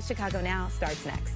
Chicago Now starts next.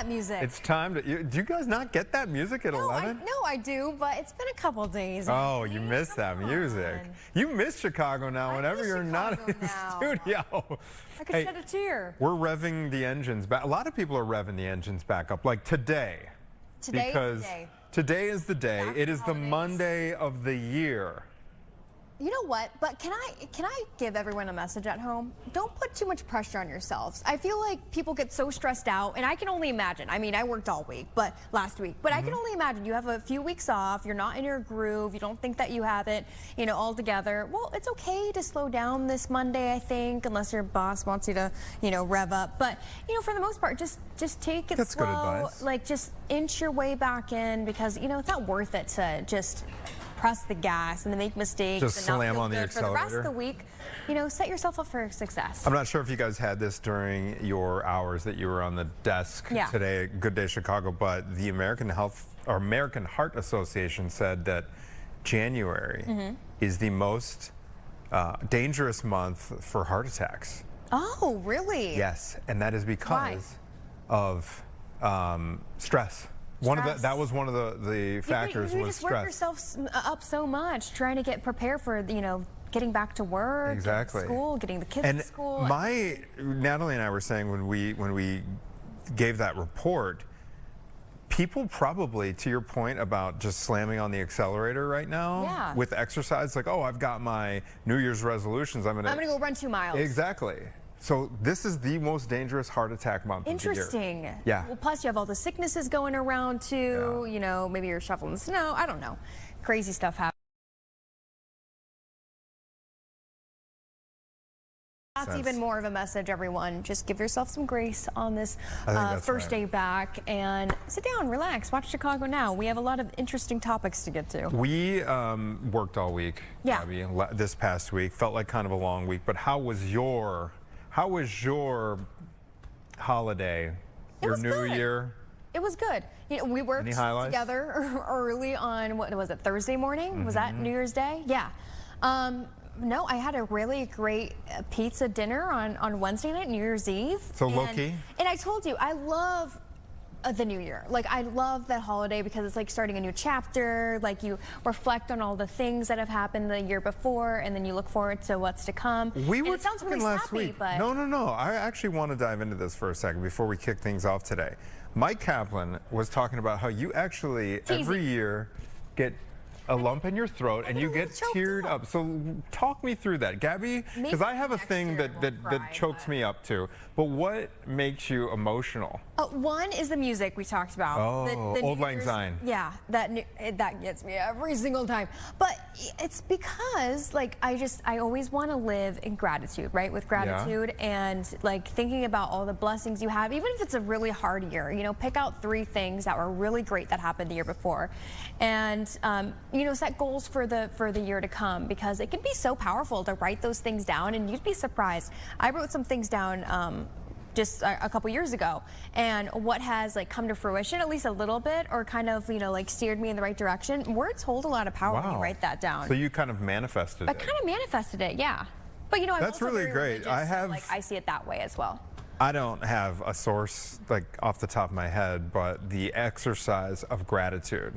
Music. It's time to. Do you guys not get that music at 11? No, I do, but it's been a couple days. Oh, you miss that music. You miss Chicago Now whenever you're not in the studio. I could shed a tear. We're revving the engines back. A lot of people are revving the engines back up, like today. Today because is the day. Today is the day. After it is the Monday of the year. You know what? But can I give everyone a message at home? Don't put too much pressure on yourselves. I feel like people get so stressed out, and I can only imagine. I mean, I worked all week, but last week. But I can only imagine you have a few weeks off. You're not in your groove. You don't think that you have it, all together. Well, it's okay to slow down this Monday, I think, unless your boss wants you to, rev up. But for the most part, just take it slow. Good advice. Like just inch your way back in, because it's not worth it to just press the gas and then make mistakes just and slam not on the good accelerator. For the rest of the week, set yourself up for success. I'm not sure if you guys had this during your hours that you were on the desk today at Good Day Chicago, but the American Heart Association said that January is the most dangerous month for heart attacks. Oh, really? Yes, and that is because of stress. That was one of the factors you was just work stress. yourself up so much trying to get prepared for getting back to work, school, getting the kids to school. Natalie and I were saying when we gave that report, people probably, to your point about just slamming on the accelerator right now with exercise, like, oh, I've got my New Year's resolutions. I'm gonna go run 2 miles. Exactly. So this is the most dangerous heart attack month of the year. Interesting. Yeah. Well, plus you have all the sicknesses going around too. Yeah. Maybe you're shoveling snow. I don't know. Crazy stuff happens. That's even more of a message, everyone. Just give yourself some grace on this first day back and sit down, relax, watch Chicago Now. We have a lot of interesting topics to get to. We worked all week, Abby, this past week. Felt like kind of a long week, but how was your holiday, your New Year? It was good. We worked together early on, what was it, Thursday morning? Was that New Year's Day? Yeah. No, I had a really great pizza dinner on Wednesday night, New Year's Eve. So low-key? And I told you, I love the new year. Like, I love that holiday because it's like starting a new chapter. Like, you reflect on all the things that have happened the year before, and then you look forward to what's to come. It sounds really last snappy, week. but No. I actually want to dive into this for a second before we kick things off today. Mike Kaplan was talking about how you actually every year get a lump in your throat and you get teared up. So talk me through that, Gabby, because I have a thing that chokes me up too. But what makes you emotional? One is the music we talked about. Oh, the Auld Lang Syne. Yeah, that gets me every single time. But it's because I always want to live in gratitude, right? With gratitude and like thinking about all the blessings you have, even if it's a really hard year. Pick out 3 things that were really great that happened the year before, and set goals for the year to come, because it can be so powerful to write those things down, and you'd be surprised. I wrote some things down just a couple years ago, and what has come to fruition, at least a little bit, or kind of steered me in the right direction. Words hold a lot of power when you write that down. So you kind of manifested it. I kind of manifested it, yeah. But I'm that's also really very great. religious, I see it that way as well. I don't have a source off the top of my head, but the exercise of gratitude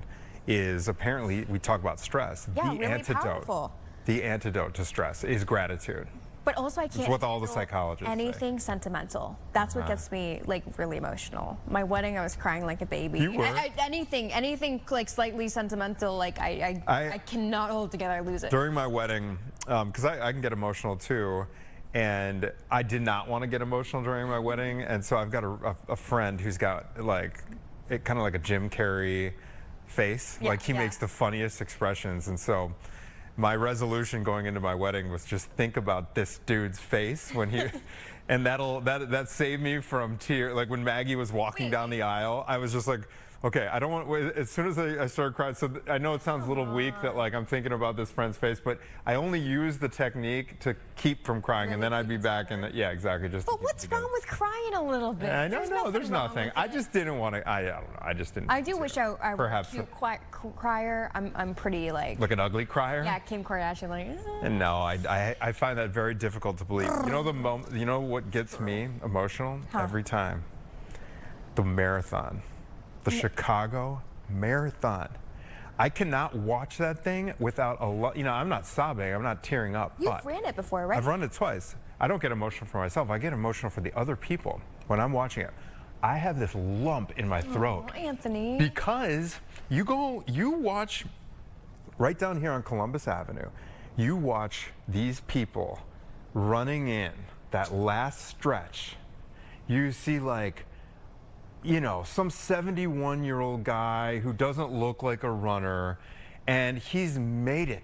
is apparently, we talk about stress. Yeah, really powerful. The antidote to stress is gratitude. But also I can't It's what all the psychologists anything say. Sentimental. That's what gets me really emotional. My wedding, I was crying like a baby. You were? Anything slightly sentimental, I cannot hold together. I lose it. During my wedding, because I can get emotional too, and I did not want to get emotional during my wedding, and so I've got a friend who's got kind of like a Jim Carrey face. He makes the funniest expressions, and so my resolution going into my wedding was just think about this dude's face when he and that saved me from tears. Like when Maggie was walking down the aisle, I was just like, Okay, I don't want. As soon as I started crying, so I know it sounds a little weak that like I'm thinking about this friend's face, but I only use the technique to keep from crying, and then I'd be back in. Yeah, exactly. Just. But what's wrong with crying a little bit? I don't know. There's nothing. I just didn't want to. I don't know. I just didn't. I do wish I were a cute crier. I'm pretty like. Like an ugly crier. Yeah, Kim Kardashian like. And no, I find that very difficult to believe. You know the moment. You know what gets me emotional every time? The marathon. The Chicago Marathon. I cannot watch that thing without a lot. You know, I'm not sobbing. I'm not tearing up. You've ran it before, right? I've run it twice. I don't get emotional for myself. I get emotional for the other people when I'm watching it. I have this lump in my throat. Oh, Anthony. Because you watch right down here on Columbus Avenue, you watch these people running in that last stretch. You see like, you know, some 71-year-old guy who doesn't look like a runner, and he's made it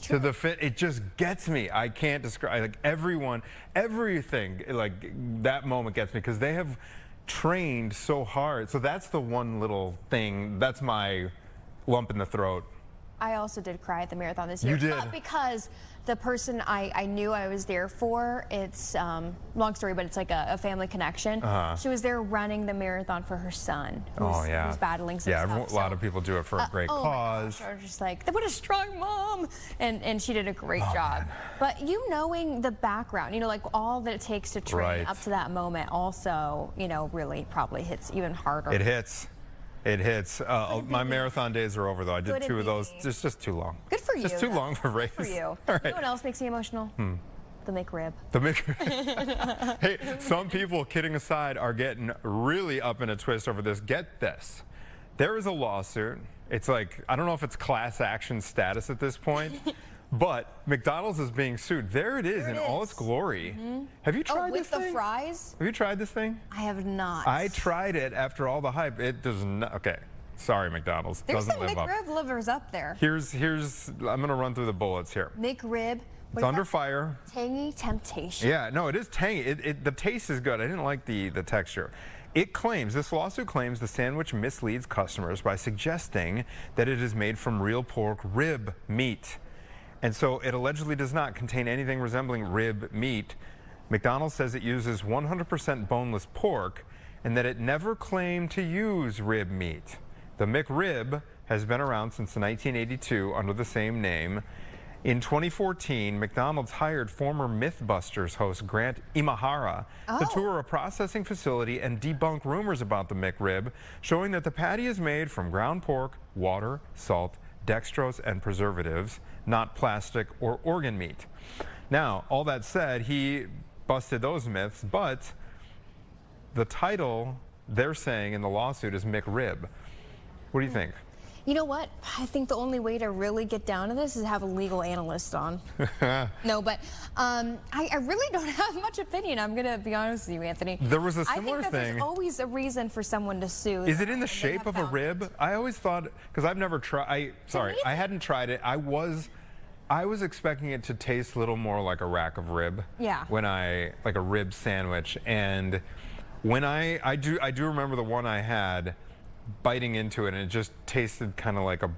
to the fit. It just gets me. I can't describe, like everything, like that moment gets me because they have trained so hard. So that's the one little thing, that's my lump in the throat. I also did cry at the marathon this year. You did? But because the person I knew I was there for, it's long story, but it's like a family connection. She was there running the marathon for her son, who's battling some stuff. A lot of people do it for a great cause. I was just like, what a strong mom, and she did a great job. Man. But you knowing the background, you know, like all that it takes to train up to that moment, also, you know, really probably hits even harder. It hits. It hits. My marathon days are over, though. I did 2 of those. It's just too long. Good for you. Just too long for race. Good for you. All right. You know what else makes me emotional? The McRib. The McRib. Hey, some people, kidding aside, are getting really up in a twist over this. Get this. There is a lawsuit. It's like, I don't know if it's class action status at this point. But McDonald's is being sued. There it is in all its glory. Have you tried this thing? With the fries? Have you tried this thing? I have not. I tried it after all the hype. It does not. Okay, sorry, McDonald's. There's doesn't some live up. McRib livers up there. Here's. I'm gonna run through the bullets here. McRib. It's under fire. Tangy temptation. Yeah, no, it is tangy. The taste is good. I didn't like the texture. This lawsuit claims the sandwich misleads customers by suggesting that it is made from real pork rib meat. And so it allegedly does not contain anything resembling rib meat. McDonald's says it uses 100% boneless pork and that it never claimed to use rib meat. The McRib has been around since 1982 under the same name. In 2014, McDonald's hired former Mythbusters host Grant Imahara to tour a processing facility and debunk rumors about the McRib, showing that the patty is made from ground pork, water, salt, dextrose, and preservatives, not plastic or organ meat. Now, all that said, he busted those myths, but the title they're saying in the lawsuit is McRib. What do you think? You know what? I think the only way to really get down to this is have a legal analyst on. No, but I really don't have much opinion. I'm going to be honest with you, Anthony. There was a similar I think that thing. There's always a reason for someone to sue. Is it in the shape of a rib? I always thought, because I've never tried, I hadn't tried it. I was expecting it to taste a little more like a rack of rib. Yeah. Like a rib sandwich. And when I do remember the one I had, biting into it, and it just tasted kind of like a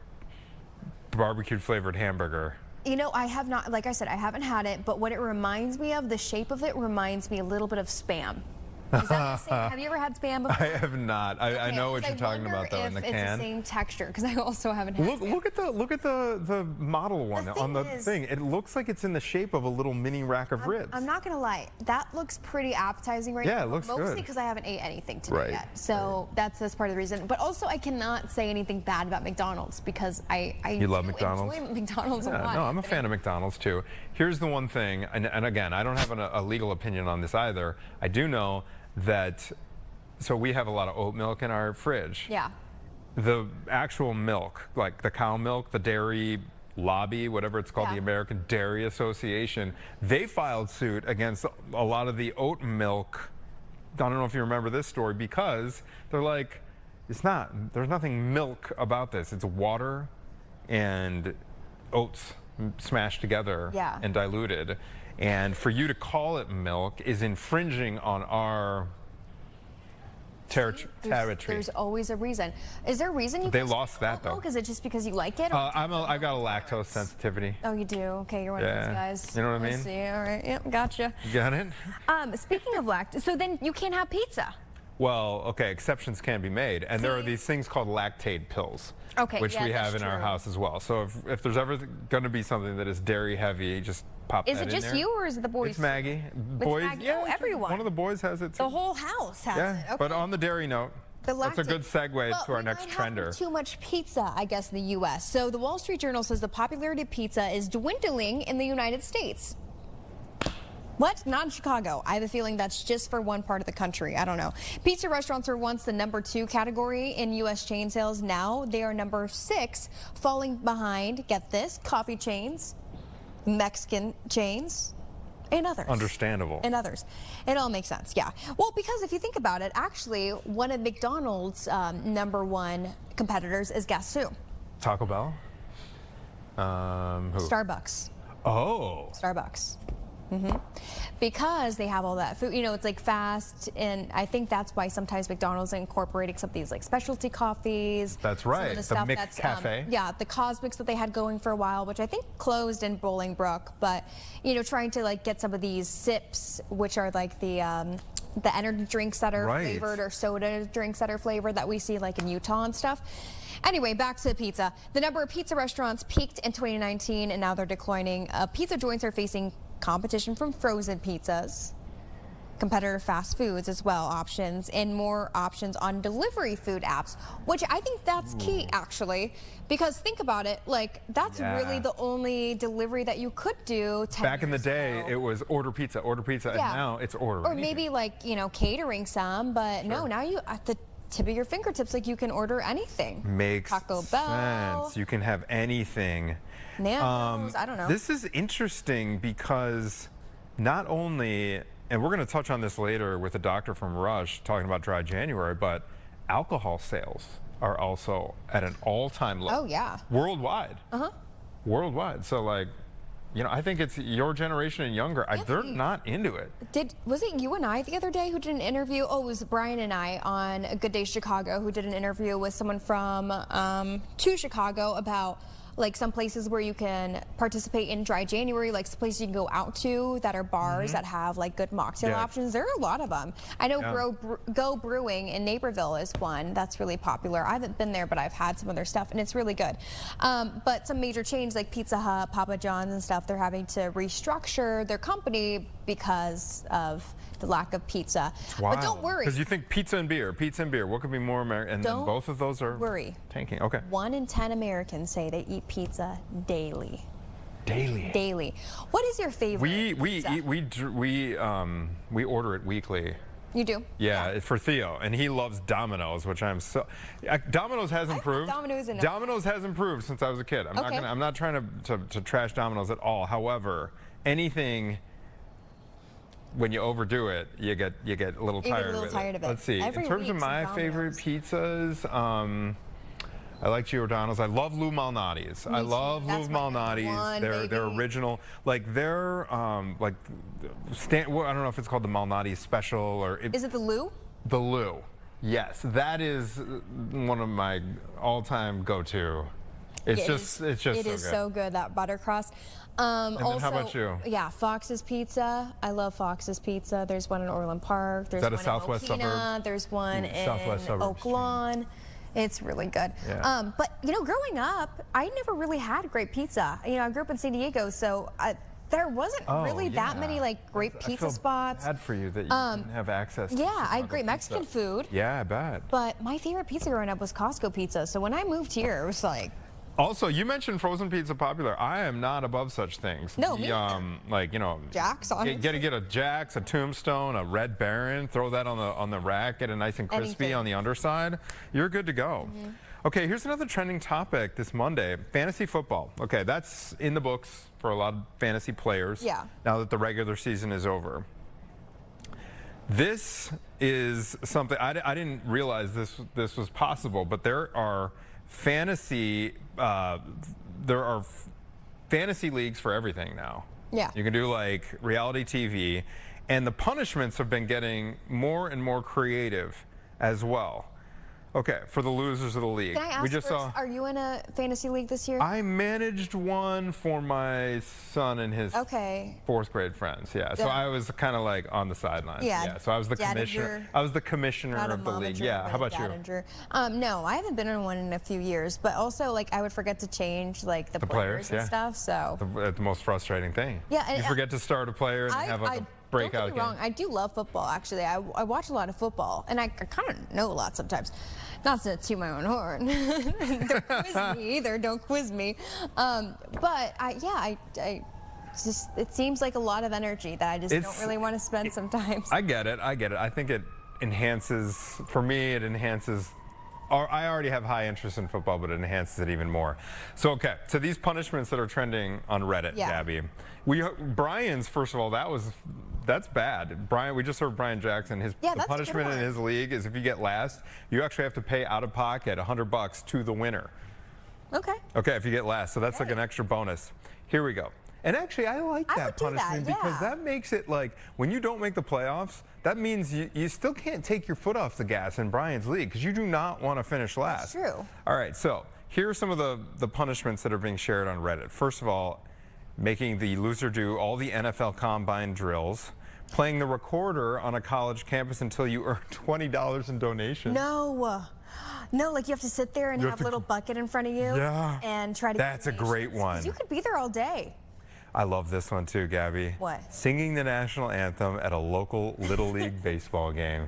barbecued flavored hamburger. You know, I have not, like I said, I haven't had it, but what it reminds me of, the shape of it reminds me a little bit of Spam. Is that the same? Have you ever had Spam before? I have not. I know what you're talking about though in the can. It's the same texture because I also haven't had Spam. Look at the model one on the thing. It looks like it's in the shape of a little mini rack of ribs. I'm not gonna lie, that looks pretty appetizing right now. Yeah, it looks good. Mostly because I haven't ate anything today yet. So that's part of the reason. But also I cannot say anything bad about McDonald's because I love McDonald's? enjoy McDonald's a lot. No, I'm a fan of McDonald's too. Here's the one thing, and again, I don't have a legal opinion on this either. I do know that, so we have a lot of oat milk in our fridge. Yeah. The actual milk, like the cow milk, the dairy lobby, whatever it's called, the American Dairy Association, they filed suit against a lot of the oat milk. I don't know if you remember this story, because they're like, there's nothing milk about this. It's water and oats smashed together and diluted. And for you to call it milk is infringing on our Territory. There's always a reason. Is there a reason you They lost that, though. Is it just because you like it? I've got a lactose sensitivity. Oh, you do? Okay, you're one of those guys. You know what I mean? See, all right. Yep, gotcha. You got it? Speaking of lactose, so then you can't have pizza. Well, okay, exceptions can be made. And there are these things called lactate pills, which we have in our house as well. So if there's ever going to be something that is dairy heavy, just pop that in there. Is it just you or is it the boys? It's Maggie. Boys, Maggie. Yeah, everyone. One of the boys has it too. The whole house has it. Okay. But on the dairy note, that's a good segue to our next trender. Too much pizza, I guess, in the U.S. So the Wall Street Journal says the popularity of pizza is dwindling in the United States. What? Not in Chicago. I have a feeling that's just for one part of the country. I don't know. Pizza restaurants were once the #2 category in U.S. chain sales. Now they are #6, falling behind, get this, coffee chains, Mexican chains, and others. Understandable. And others. It all makes sense, yeah. Well, because if you think about it, actually, one of McDonald's #1 competitors is, guess who? Taco Bell? Who? Starbucks. Oh. Starbucks. Because they have all that food, you know, it's like fast, and I think that's why sometimes McDonald's incorporating some of these like specialty coffees. That's right, the McCafe. Yeah, the Cosmics that they had going for a while, which I think closed in Bolingbrook, but you know, trying to like get some of these sips, which are like the energy drinks that are flavored, or soda drinks that are flavored that we see like in Utah and stuff. Anyway, back to pizza. The number of pizza restaurants peaked in 2019, and now they're declining. Pizza joints are facing competition from frozen pizzas, competitor fast foods as well, options, and more options on delivery food apps, which I think that's key, actually, because think about it, like that's really the only delivery that you could do 10 Back in the years day, ago. It was order pizza, and now it's order Or maybe like, you know, catering some, but no, now you at the tip of your fingertips, like you can order anything. Makes Taco Bell. sense. You can have anything. Nando's, I don't know. This is interesting because not only, and we're going to touch on this later with a doctor from Rush talking about dry January, but alcohol sales are also at an all-time low. Oh, yeah. Worldwide. Worldwide. So like, you know, I think it's your generation and younger. They're not into it. Was it you and I the other day who did an interview? Oh, it was Brian and I on A Good Day Chicago who did an interview with someone from to Chicago about like some places where you can participate in dry January, like some places you can go out to that are bars that have like good mocktail options. There are a lot of them. I know Go Brewing in Naperville is one that's really popular. I haven't been there, but I've had some of their stuff and it's really good. But some major chains like Pizza Hut, Papa John's and stuff, they're having to restructure their company because of the lack of pizza. But don't worry. Because you think pizza and beer, what could be more American? And then both of those are tanking. Okay. 1 in 10 Americans say they eat pizza daily. Daily. What is your favorite pizza? We order it weekly. You do? Yeah, for Theo, and he loves Domino's, which I'm so. Domino's has improved. Domino's has improved since I was a kid. I'm not trying to trash Domino's at all. However, anything, when you overdo it, you get a little tired of it. Let's see. In terms of my favorite pizzas, I like Giordano's. I love Lou Malnati's. I love Lou Malnati's. They're original. Like they're like I don't know if it's called the Malnati Special or. Is it the Lou? The Lou. Yes, that is one of my all-time go-to. It is so good, that butter crust. And then how about you? Yeah, Fox's Pizza. I love Fox's Pizza. There's one in Orland Park. There's one in Southwest Mokina. suburb? There's one in Oak Lawn. It's really good. Yeah. But you know, growing up, I never really had great pizza. You know, I grew up in San Diego, so there wasn't really that many like great pizza spots. Bad for you that you didn't have access to I had great Mexican food. Yeah, I bet. But my favorite pizza growing up was Costco pizza. So when I moved here, it was like. Also, you mentioned frozen pizza popular. I am not above such things. No, me like, you know, Jack's on get a Jack's, a Tombstone, a Red Baron, throw that on the rack, get it nice and crispy on the underside. You're good to go. Okay, here's another trending topic this Monday, fantasy football. Okay, that's in the books for a lot of fantasy players. Yeah. Now that the regular season is over. This is something I didn't realize this was possible, but there are fantasy leagues for everything now. Yeah. You can do like reality TV, and the punishments have been getting more and more creative as well. Okay, for the losers of the league. Can I ask we just first, saw. are you in a fantasy league this year? I managed one for my son and his fourth grade friends. Yeah, so I was kind of like on the sidelines. Yeah. So I was the commissioner. I was the commissioner of the league. Yeah. How about you? No, I haven't been in one in a few years. But also, like, I would forget to change like the players and stuff. So the most frustrating thing. Yeah, and you forget to start a player and have like a breakout don't get me wrong, I do love football, actually. I watch a lot of football, and I kind of know a lot sometimes. Not to toot my own horn. Don't quiz me either. Don't quiz me. But it seems like a lot of energy that I just don't really want to spend sometimes. I get it. I think it enhances, for me, it enhances. I already have high interest in football, but it enhances it even more. So, okay, so these punishments that are trending on Reddit, Gabby. Brian's, first of all, that's bad. Brian, we just heard Brian Jackson. The punishment in his league is if you get last, you actually have to pay out of pocket $100 to the winner. Okay. Okay, if you get last, so that's like an extra bonus. Here we go. And actually, I like that punishment because that makes it like when you don't make the playoffs, that means you still can't take your foot off the gas in Brian's league because you do not want to finish last. That's true. All right, so here are some of the punishments that are being shared on Reddit. First of all, making the loser do all the NFL combine drills, playing the recorder on a college campus until you earn $20 in donations. No, like you have to sit there and have a little bucket in front of you and try to get That's a great one. You could be there all day. I love this one too, Gabby. What? Singing the national anthem at a local Little League baseball game.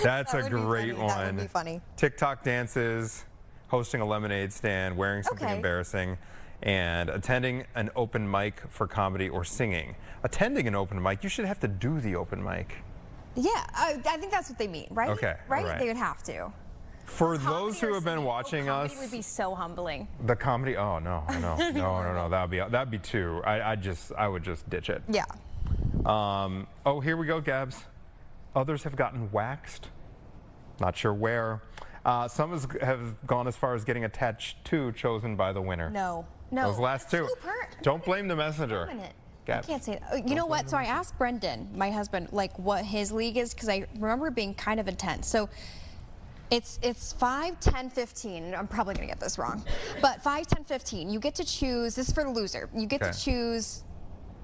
That's a great one. That would be funny. TikTok dances, hosting a lemonade stand, wearing something embarrassing, and attending an open mic for comedy or singing. Attending an open mic, you should have to do the open mic. Yeah, I think that's what they mean, right? Okay. Right? They would have to. For those who have been watching us, comedy would be so humbling. The comedy, no, that'd be too. I would just ditch it. Yeah. Oh, here we go, Gabs. Others have gotten waxed. Not sure where. Some have gone as far as getting a tattoo chosen by the winner. No. Those last two. Don't blame the messenger. I can't say that. You know what? So I asked Brendan, my husband, like what his league is because I remember it being kind of intense. So it's 5, 10, 15. I'm probably going to get this wrong. But 5, 10, 15. You get to choose. This is for the loser. You get to choose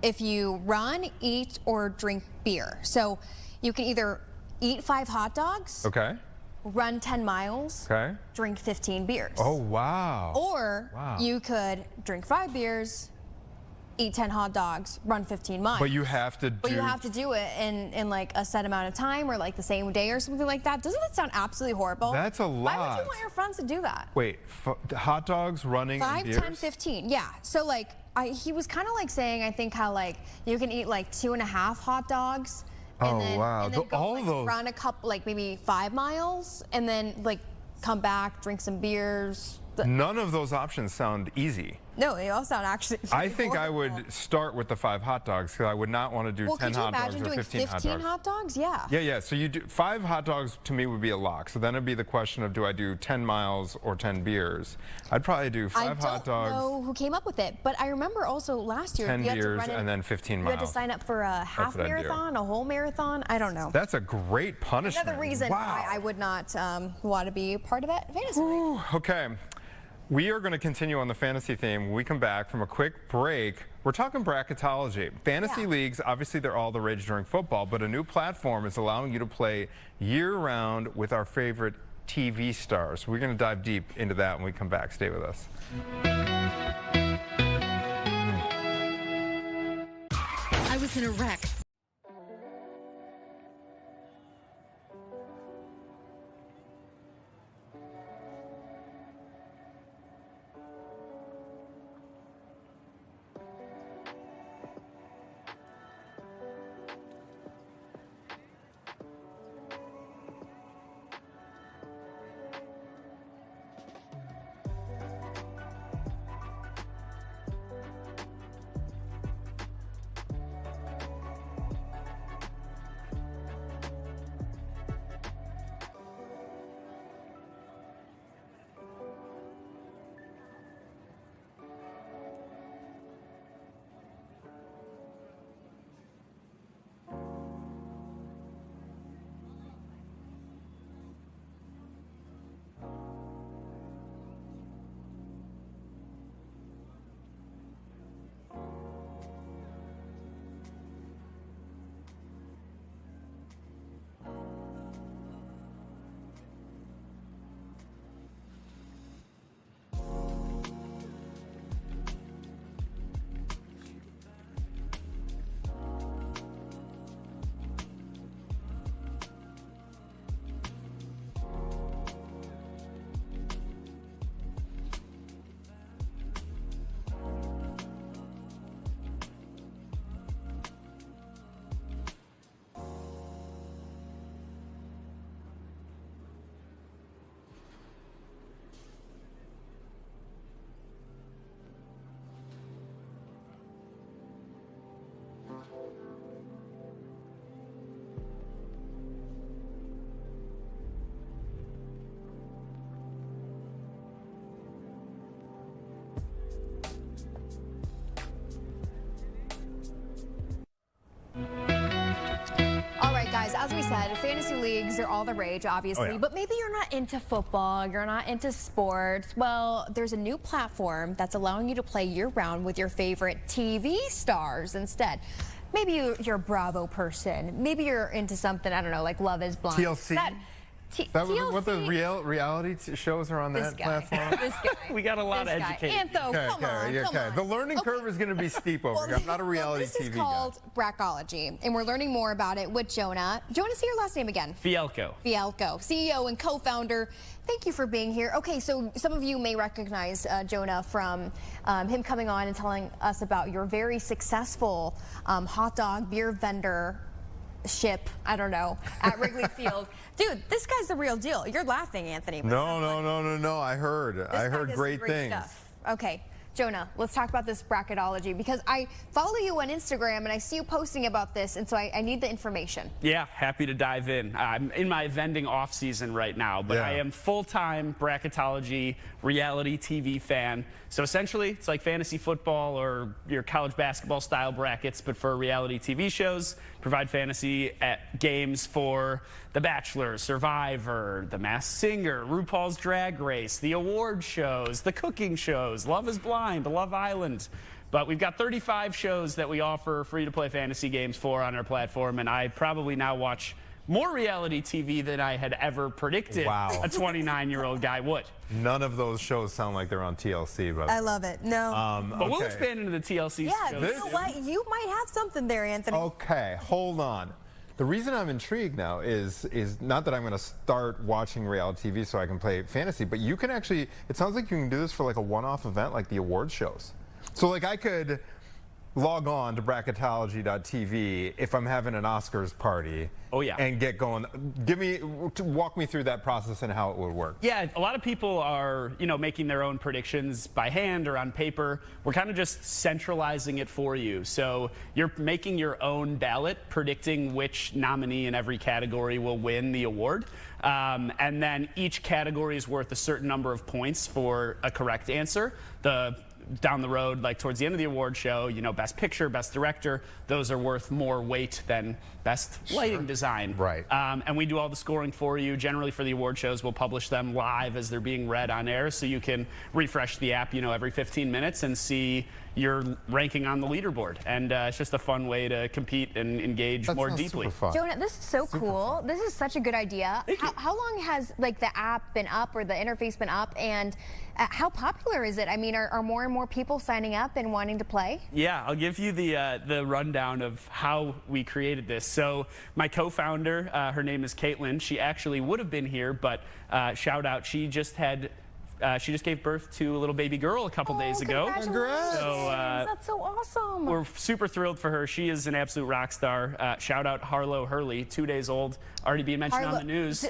if you run, eat, or drink beer. So you can either eat 5 hot dogs. Okay. Run 10 miles. Okay. Drink 15 beers. Oh, wow. Or you could drink 5 beers, eat 10 hot dogs, run 15 miles. But you have to do... But you have to do it in like a set amount of time or like the same day or something like that. Doesn't that sound absolutely horrible? That's a lot. Why would you want your friends to do that? Wait, hot dogs, running, 5, and beers? 10, 15, yeah. So like, he was kind of like saying, I think how like you can eat like 2.5 hot dogs. And then go, like, run a couple, like maybe 5 miles and then like come back, drink some beers. None of those options sound easy. No, they all sound actually I think horrible. I would start with the 5 hot dogs because I would not want to do 10 hot dogs or 15 hot dogs. Could you imagine doing 15 hot dogs? Yeah. Yeah. So you do 5 hot dogs to me would be a lock. So then it'd be the question of do I do 10 miles or 10 beers? I'd probably do 5 hot dogs. I don't know who came up with it, but I remember also last year 10 beers and then 15 miles. You had to sign up for a half marathon, a whole marathon. I don't know. That's a great punishment. Another reason why I would not want to be part of that fantasy league. Okay. We are going to continue on the fantasy theme. When we come back from a quick break, we're talking bracketology. Fantasy leagues, obviously they're all the rage during football, but a new platform is allowing you to play year-round with our favorite TV stars. We're going to dive deep into that when we come back. Stay with us. I was in a wreck. as we said, fantasy leagues are all the rage, obviously, Oh, yeah. but maybe you're not into football, you're not into sports. Well, there's a new platform that's allowing you to play year-round with your favorite TV stars instead. Maybe you're a Bravo person. Maybe you're into something, I don't know, like Love is Blind. TLC? That was what the reality shows are on that platform? This guy. We got a lot of education. Antho, come on. The learning curve is going to be steep over here. I'm not a reality this TV is called brackology, and we're learning more about it with Jonah. Jonah, say your last name again. Fielko. Fielko, CEO and co-founder. Thank you for being here. Okay, so some of you may recognize Jonah from him coming on and telling us about your very successful hot dog beer vendor ship, I don't know, at Wrigley Field. Dude, this guy's the real deal. You're laughing, Anthony. No. I heard great things. Stuff. Okay, Jonah, let's talk about this bracketology, because I follow you on Instagram and I see you posting about this, and so I need the information. Yeah, happy to dive in. I'm in my vending off season right now, but I am full-time bracketology reality TV fan. So essentially, it's like fantasy football or your college basketball style brackets, but for reality TV shows. Provide fantasy games for The Bachelor, Survivor, The Masked Singer, RuPaul's Drag Race, the award shows, the cooking shows, Love is Blind, Love Island. But we've got 35 shows that we offer free-to-play fantasy games for on our platform, and I probably now watch more reality TV than I had ever predicted a 29-year-old guy would. None of those shows sound like they're on TLC, but I love it. No. But we'll expand into the TLC shows. You know what? You might have something there, Anthony. Okay, hold on. The reason I'm intrigued now is not that I'm going to start watching reality TV so I can play fantasy, but you can actually, it sounds like you can do this for like a one-off event like the award shows. So like I could log on to bracketology.tv if I'm having an Oscars party. Oh, yeah. And get going. Walk me through that process and how it would work. Yeah, a lot of people are, making their own predictions by hand or on paper. We're kind of just centralizing it for you. So you're making your own ballot, predicting which nominee in every category will win the award. And then each category is worth a certain number of points for a correct answer. Down the road, like towards the end of the award show, best picture, best director, those are worth more weight than best lighting design. Right. And we do all the scoring for you. Generally for the award shows, we'll publish them live as they're being read on air, so you can refresh the app, every 15 minutes and see your ranking on the leaderboard. And it's just a fun way to compete and engage more deeply. Super fun. Jonah, this is so cool. This is such a good idea. How long has the app been up or the interface been up, and how popular is it? I mean, are more and more people signing up and wanting to play? Yeah, I'll give you the rundown of how we created this. So my co-founder, her name is Caitlin. She actually would have been here, but shout out, she just gave birth to a little baby girl a couple days ago. Congrats. So, that's so awesome. We're super thrilled for her. She is an absolute rock star. Shout out Harlow Hurley, 2 days old, already being mentioned on the news.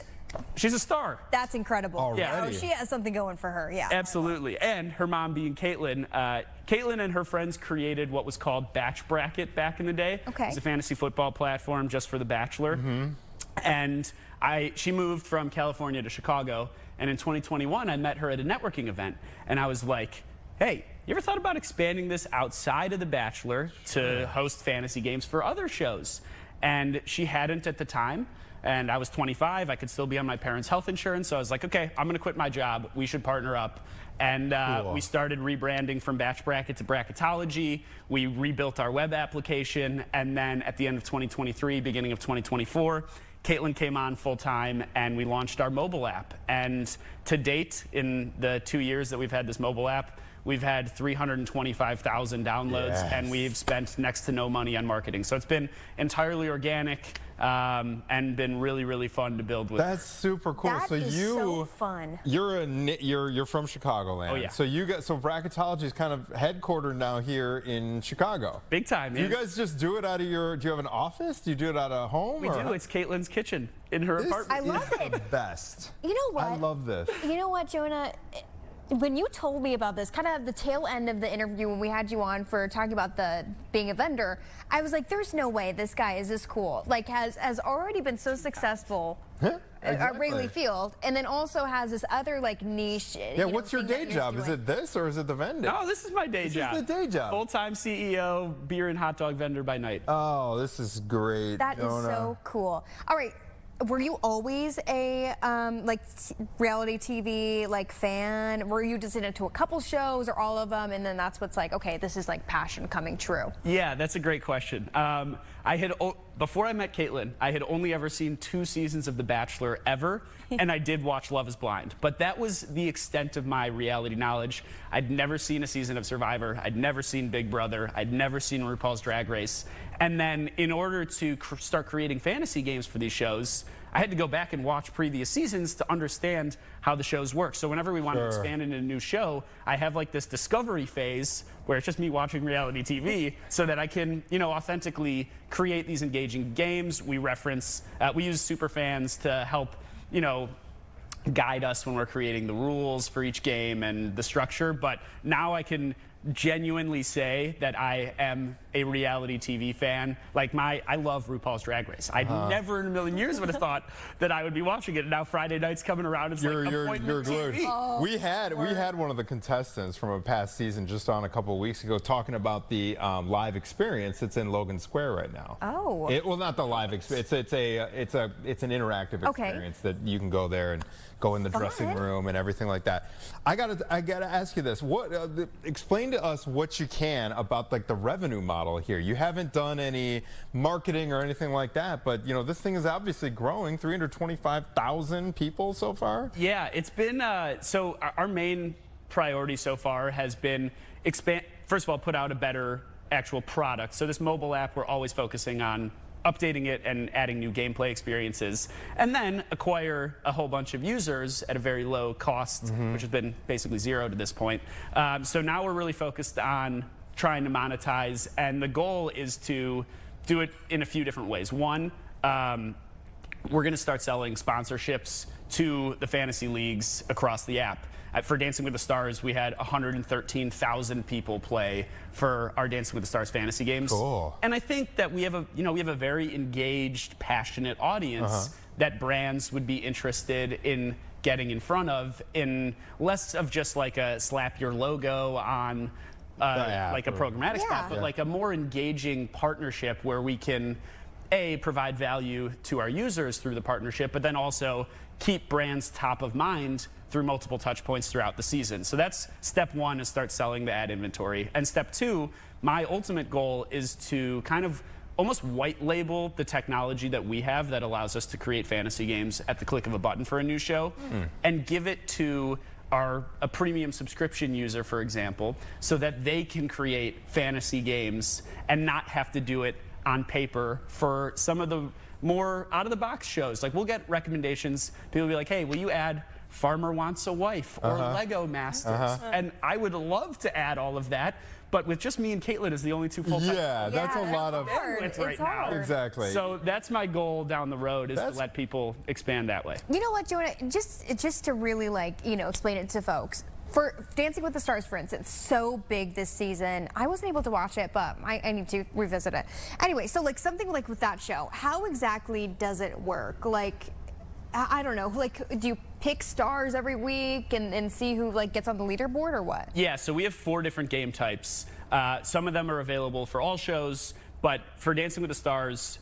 She's a star. That's incredible. Already. Yeah, she has something going for her. Yeah. Absolutely. And her mom being Caitlin. Caitlin and her friends created what was called Batch Bracket back in the day. Okay. It's a fantasy football platform just for The Bachelor. And she moved from California to Chicago. And in 2021, I met her at a networking event. And I was like, hey, you ever thought about expanding this outside of The Bachelor to host fantasy games for other shows? And she hadn't at the time. And I was 25. I could still be on my parents' health insurance. So I was like, okay, I'm going to quit my job. We should partner up. And we started rebranding from Batch Bracket to Bracketology. We rebuilt our web application. And then at the end of 2023, beginning of 2024, Caitlin came on full time and we launched our mobile app. And to date, in the 2 years that we've had this mobile app, we've had 325,000 downloads, and we've spent next to no money on marketing. So it's been entirely organic and been really, really fun to build with. That's super cool. That is so fun. You're from Chicagoland. Oh, yeah. So bracketology is kind of headquartered now here in Chicago. Big time, man. You guys just do it out of do you have an office? Do you do it out of home? We do. It's Caitlin's kitchen in her apartment. I love it. The best. You know what? I love this. You know what, Jonah? When you told me about this, kind of the tail end of the interview when we had you on for talking about being a vendor, I was like, there's no way this guy is this cool. Like, has already been so successful. Wrigley Field, and then also has this other like niche. Yeah, what's your day job? Is it this or is it the vending? Oh, this is my day job. This is the day job. Full-time CEO, beer and hot dog vendor by night. Oh, this is great. That is so cool. All right. Were you always a reality TV fan? Were you just into a couple shows or all of them, and then that's what's like, okay, this is like passion coming true? Yeah, that's a great question. Before I met Caitlin, I had only ever seen 2 seasons of The Bachelor ever, and I did watch Love is Blind. But that was the extent of my reality knowledge. I'd never seen a season of Survivor. I'd never seen Big Brother. I'd never seen RuPaul's Drag Race. And then in order to start creating fantasy games for these shows, I had to go back and watch previous seasons to understand how the shows work. So whenever we want to expand into a new show, I have like this discovery phase where it's just me watching reality TV so that I can, authentically create these engaging games. We use superfans to help, guide us when we're creating the rules for each game and the structure. But now I can genuinely say that I am a reality TV fan. I love RuPaul's Drag Race. I never in a million years would have thought that I would be watching it. And now Friday night's coming around. It's like appointment TV. Oh, we had one of the contestants from a past season just on a couple of weeks ago talking about the live experience that's in Logan Square right now. Oh. Well, not the live experience. It's an interactive experience that you can go there and go in the dressing room and everything like that. I gotta ask you this. Explain to us what you can about the revenue model here. You haven't done any marketing or anything like that, but this thing is obviously growing. 325,000 people so far. Yeah, it's been so our main priority so far has been first of all, put out a better actual product. So this mobile app, we're always focusing on updating it and adding new gameplay experiences, and then acquire a whole bunch of users at a very low cost, which has been basically zero to this point. So now we're really focused on trying to monetize, and the goal is to do it in a few different ways. One, we're going to start selling sponsorships to the fantasy leagues across the app. For Dancing with the Stars, we had 113,000 people play for our Dancing with the Stars fantasy games. Cool. And I think that we have a very engaged, passionate audience that brands would be interested in getting in front of, in less of just like a slap your logo on like a programmatic spot, but like a more engaging partnership where we can provide value to our users through the partnership, but then also keep brands top of mind through multiple touch points throughout the season. So that's step one, is start selling the ad inventory. And step two, my ultimate goal is to kind of almost white label the technology that we have that allows us to create fantasy games at the click of a button for a new show, and give it to a premium subscription user, for example, so that they can create fantasy games and not have to do it on paper for some of the more out-of-the-box shows. Like, we'll get recommendations. People will be like, hey, will you add Farmer Wants a Wife or Lego Masters? And I would love to add all of that, but with just me and Caitlin as the only two full-time that's a lot of bandwidth right now. Exactly. So that's my goal down the road, is to let people expand that way. You know what, Jonah? Just to really explain it to folks. For Dancing with the Stars, for instance, so big this season. I wasn't able to watch it, but I need to revisit it. Anyway, so something like with that show, how exactly does it work? I don't know, do you pick stars every week and see who gets on the leaderboard, or what? Yeah, so we have 4 different game types. Some of them are available for all shows, but for Dancing with the Stars,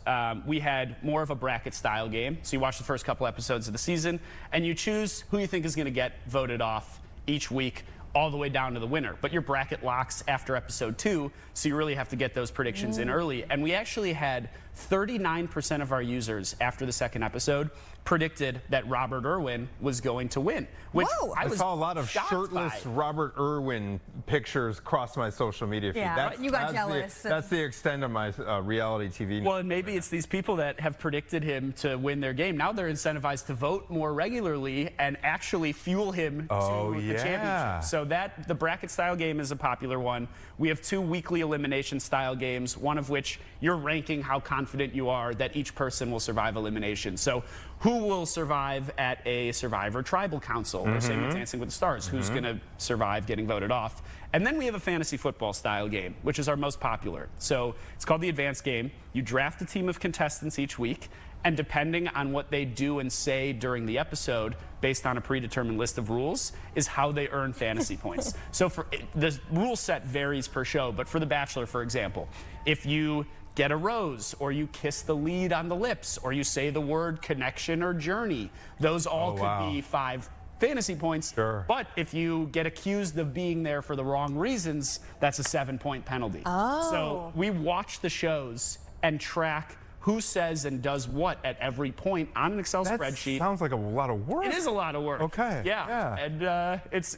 we had more of a bracket style game. So you watch the first couple episodes of the season and you choose who you think is going to get voted off each week, all the way down to the winner. But your bracket locks after episode 2, so you really have to get those predictions in early. And we actually had 39% of our users after the second episode predicted that Robert Irwin was going to win. Which I saw a lot of shirtless Robert Irwin pictures cross my social media feed. Yeah, you got jealous. That's the extent of my reality TV. Well, and maybe it's these people that have predicted him to win their game. Now they're incentivized to vote more regularly and actually fuel him to the championship. So the bracket style game is a popular one. We have 2 weekly elimination style games, one of which you're ranking how confident you are that each person will survive elimination. So who will survive at a Survivor Tribal Council, or same with Dancing with the Stars, who's going to survive getting voted off. And then we have a fantasy football style game, which is our most popular. So it's called the Advanced Game. You draft a team of contestants each week, and depending on what they do and say during the episode, based on a predetermined list of rules, is how they earn fantasy points. So the rule set varies per show, but for The Bachelor, for example, if you get a rose, or you kiss the lead on the lips, or you say the word connection or journey, those all could be 5 fantasy points. Sure. But if you get accused of being there for the wrong reasons, that's a 7-point penalty. Oh. So we watch the shows and track who says and does what at every point on an Excel spreadsheet. Sounds like a lot of work. It is a lot of work. Okay. Yeah. And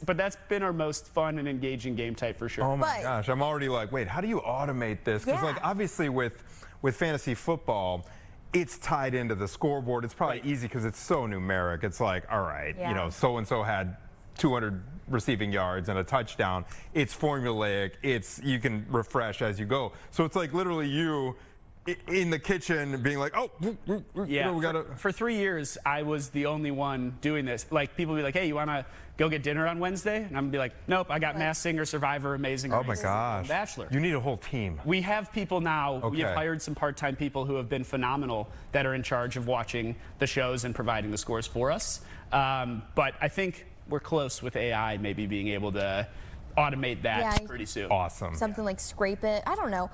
but that's been our most fun and engaging game type for sure. Oh my gosh, I'm already like, wait, how do you automate this? Because like obviously with fantasy football, it's tied into the scoreboard. It's probably easy because it's so numeric. It's like, all right, you know, so and so had 200 receiving yards and a touchdown. It's formulaic. You can refresh as you go. So it's like literally you in the kitchen being like, oh, yeah. we gotta. For 3 years, I was the only one doing this. Like, people would be like, hey, you want to go get dinner on Wednesday? And I'm going to be like, nope, I got Masked Singer, Survivor, Amazing Race, Oh my gosh. Bachelor. You need a whole team. We have people now. Okay. We have hired some part-time people who have been phenomenal that are in charge of watching the shows and providing the scores for us. But I think we're close with AI maybe being able to automate that pretty soon. Awesome. Something like Scrape It. I don't know.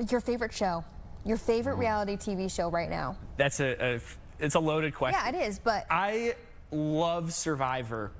Your favorite show? Your favorite reality TV show right now? That's it's a loaded question. Yeah, it is, but I love Survivor,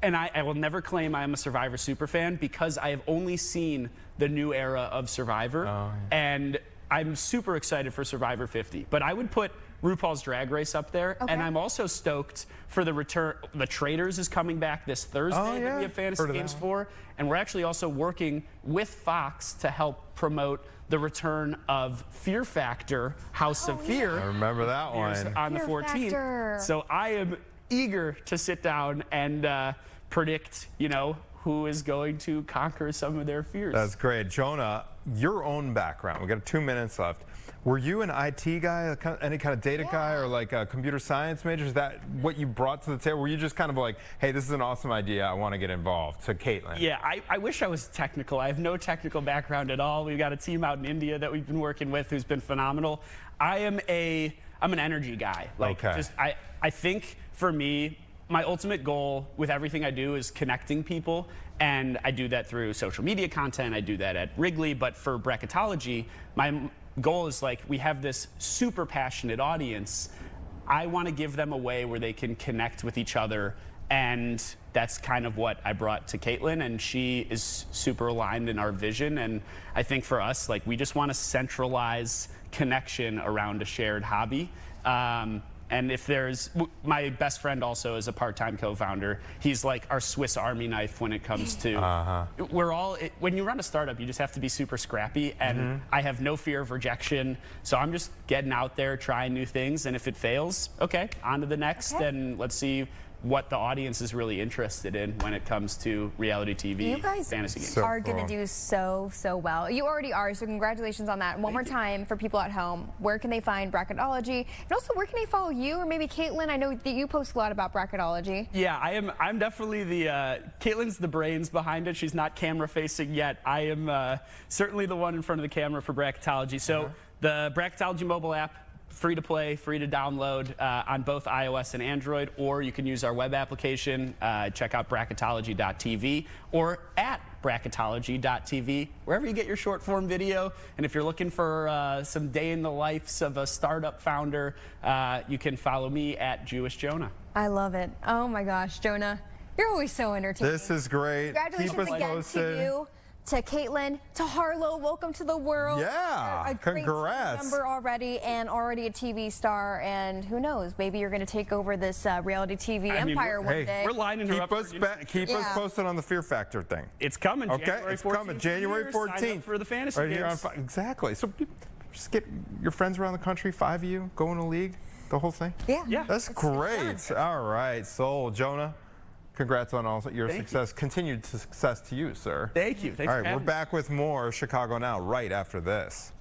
and I will never claim I am a Survivor superfan because I have only seen the new era of Survivor, and I'm super excited for Survivor 50. But I would put RuPaul's Drag Race up there, and I'm also stoked for the return. The Traitors is coming back this Thursday that we have fantasy games for, and we're actually also working with Fox to help promote the return of Fear Factor, House of Fear. I remember that one. On the Fear 14th. Factor. So I am eager to sit down and predict, you know, who is going to conquer some of their fears. That's great. Jonah, your own background. We got 2 minutes left. Were you an IT guy, any kind of data guy, or like a computer science major? Is that what you brought to the table? Were you just kind of like, hey, this is an awesome idea, I want to get involved, to Caitlin? Yeah, I wish I was technical. I have no technical background at all. We've got a team out in India that we've been working with who's been phenomenal. I'm an energy guy. Like, I think for me, my ultimate goal with everything I do is connecting people, and I do that through social media content. I do that at Wrigley, but for bracketology, my goal is like, we have this super passionate audience. I want to give them a way where they can connect with each other, and that's kind of what I brought to Caitlin, and she is super aligned in our vision. And I think for us, like, we just want to centralize connection around a shared hobby. And if there's, my best friend also is a part-time co-founder. He's like our Swiss Army knife when it comes to, when you run a startup, you just have to be super scrappy, and I have no fear of rejection. So I'm just getting out there, trying new things, and if it fails, okay, on to the next, and let's see what the audience is really interested in when it comes to reality TV, you guys fantasy games. are going to do so well. You already are, so congratulations on that. One more time for people at home, where can they find Bracketology? And also, where can they follow you or maybe Caitlin? I know that you post a lot about Bracketology. Yeah, I'm definitely Caitlin's the brains behind it. She's not camera facing yet. I am certainly the one in front of the camera for Bracketology. So the Bracketology mobile app, free to play, free to download on both iOS and Android, or you can use our web application. Check out bracketology.tv or at bracketology.tv, wherever you get your short form video. And if you're looking for some day in the lives of a startup founder, you can follow me at Jewish Jonah. I love it. Oh my gosh, Jonah, you're always so entertaining. This is great. Congratulations Keep us again posted. to you, to Caitlin, to Harlow. Welcome to the world. Yeah, a great congrats. number already, and already a TV star. And who knows, maybe you're going to take over this reality TV empire one day. We're lining her up. Keep us posted on the Fear Factor thing. It's coming. Okay, January it's 14th coming January 14th. Sign up for the fantasy right games. here on exactly. So just get your friends around the country, 5 of you, go in a league, the whole thing. Yeah. That's great. All right, so Jonah, congrats on all your success. Continued success to you, sir. Thank you. Thanks all for right, we're having me. back with more Chicago Now right after this.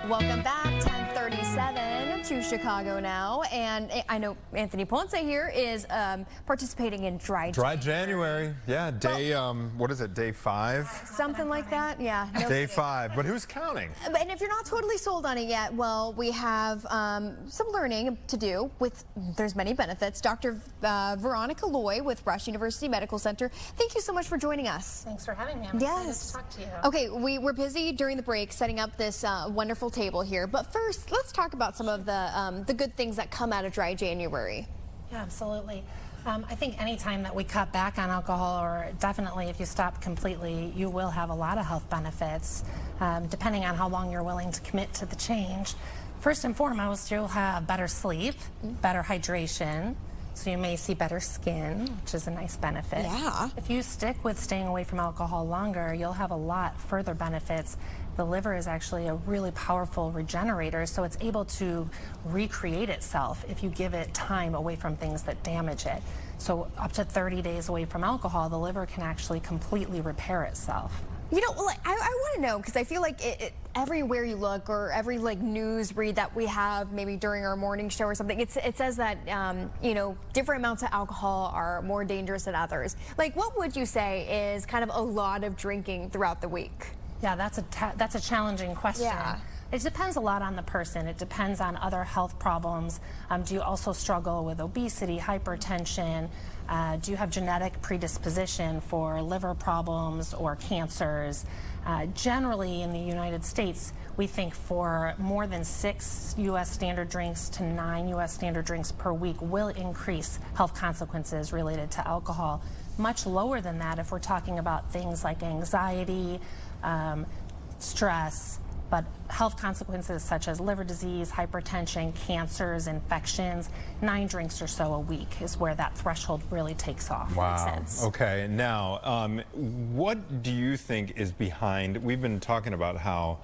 Welcome back, 10:37 to Chicago Now, and I know Anthony Ponce here is participating in Dry January. Yeah, day, what is it, day 5? Something like that, yeah. No Day kidding. 5, but who's counting? And if you're not totally sold on it yet, well, we have some learning to do with, there's many benefits. Dr. Veronica Loy with Rush University Medical Center, thank you so much for joining us. Thanks for having me. I'm excited to talk to you. Okay, we were busy during the break setting up this wonderful table here, but first, let's talk about some of the good things that come out of Dry January. Yeah, absolutely. I think anytime that we cut back on alcohol, or definitely if you stop completely, you will have a lot of health benefits, depending on how long you're willing to commit to the change. First and foremost, you'll have better sleep, better hydration, so you may see better skin, which is a nice benefit. Yeah. If you stick with staying away from alcohol longer, you'll have a lot further benefits. The liver is actually a really powerful regenerator, so it's able to recreate itself if you give it time away from things that damage it. So up to 30 days away from alcohol, the liver can actually completely repair itself. You know, like, I want to know, because I feel like everywhere you look, or every news read that we have, maybe during our morning show or something, it says that you know, different amounts of alcohol are more dangerous than others. Like, what would you say is kind of a lot of drinking throughout the week? Yeah, that's a challenging question. Yeah. It depends a lot on the person. It depends on other health problems. Do you also struggle with obesity, hypertension? Do you have genetic predisposition for liver problems or cancers? Generally, in the United States, we think for more than 6 U.S. standard drinks to 9 U.S. standard drinks per week will increase health consequences related to alcohol. Much lower than that if we're talking about things like anxiety, stress, but health consequences such as liver disease, hypertension, cancers, infections, 9 drinks or so a week is where that threshold really takes off. Wow. Makes sense. Okay, now, what do you think is behind, we've been talking about how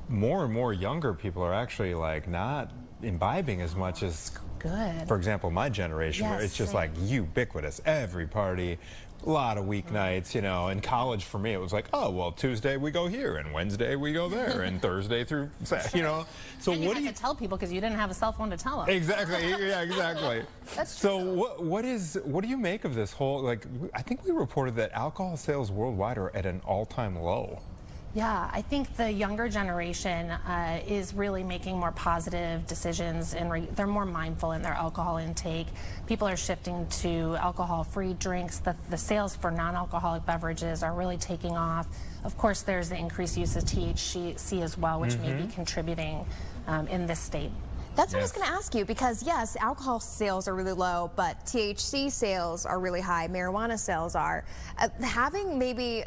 more and more younger people are actually not imbibing as much as, Good. for example, my generation, where Yes, it's just same. like ubiquitous, every party, a lot of weeknights, you know. In college for me it was like, oh well, Tuesday we go here and Wednesday we go there and Thursday through Saturday, you know. So And you what had do you to tell people because you didn't have a cell phone to tell them. Exactly, yeah, exactly. That's so what do you make of this whole, I think we reported that alcohol sales worldwide are at an all-time low. Yeah, I think the younger generation is really making more positive decisions, and they're more mindful in their alcohol intake. People are shifting to alcohol-free drinks. The sales for non-alcoholic beverages are really taking off. Of course, there's the increased use of THC as well, which may be contributing in this state. That's what I was going to ask you, because yes, alcohol sales are really low, but THC sales are really high. Marijuana sales are. Having maybe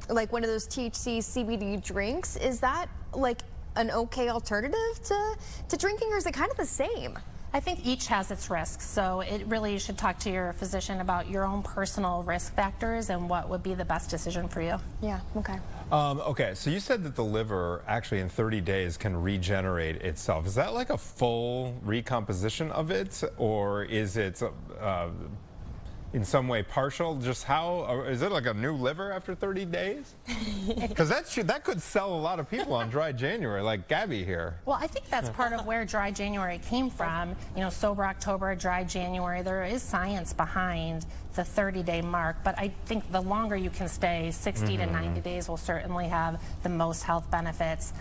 like one of those THC CBD drinks, is that like an okay alternative to drinking, or is it kind of the same? I think each has its risks, so it really, you should talk to your physician about your own personal risk factors and what would be the best decision for you. Yeah, okay. Okay, so you said that the liver actually in 30 days can regenerate itself. Is that like a full recomposition of it, or is it in some way partial? Just how, is it like a new liver after 30 days? Because that could sell a lot of people on Dry January, like Gabby here. Well, I think that's part of where Dry January came from. You know, Sober October, Dry January, there is science behind the 30-day mark, but I think the longer you can stay, 60 to 90 days will certainly have the most health benefits.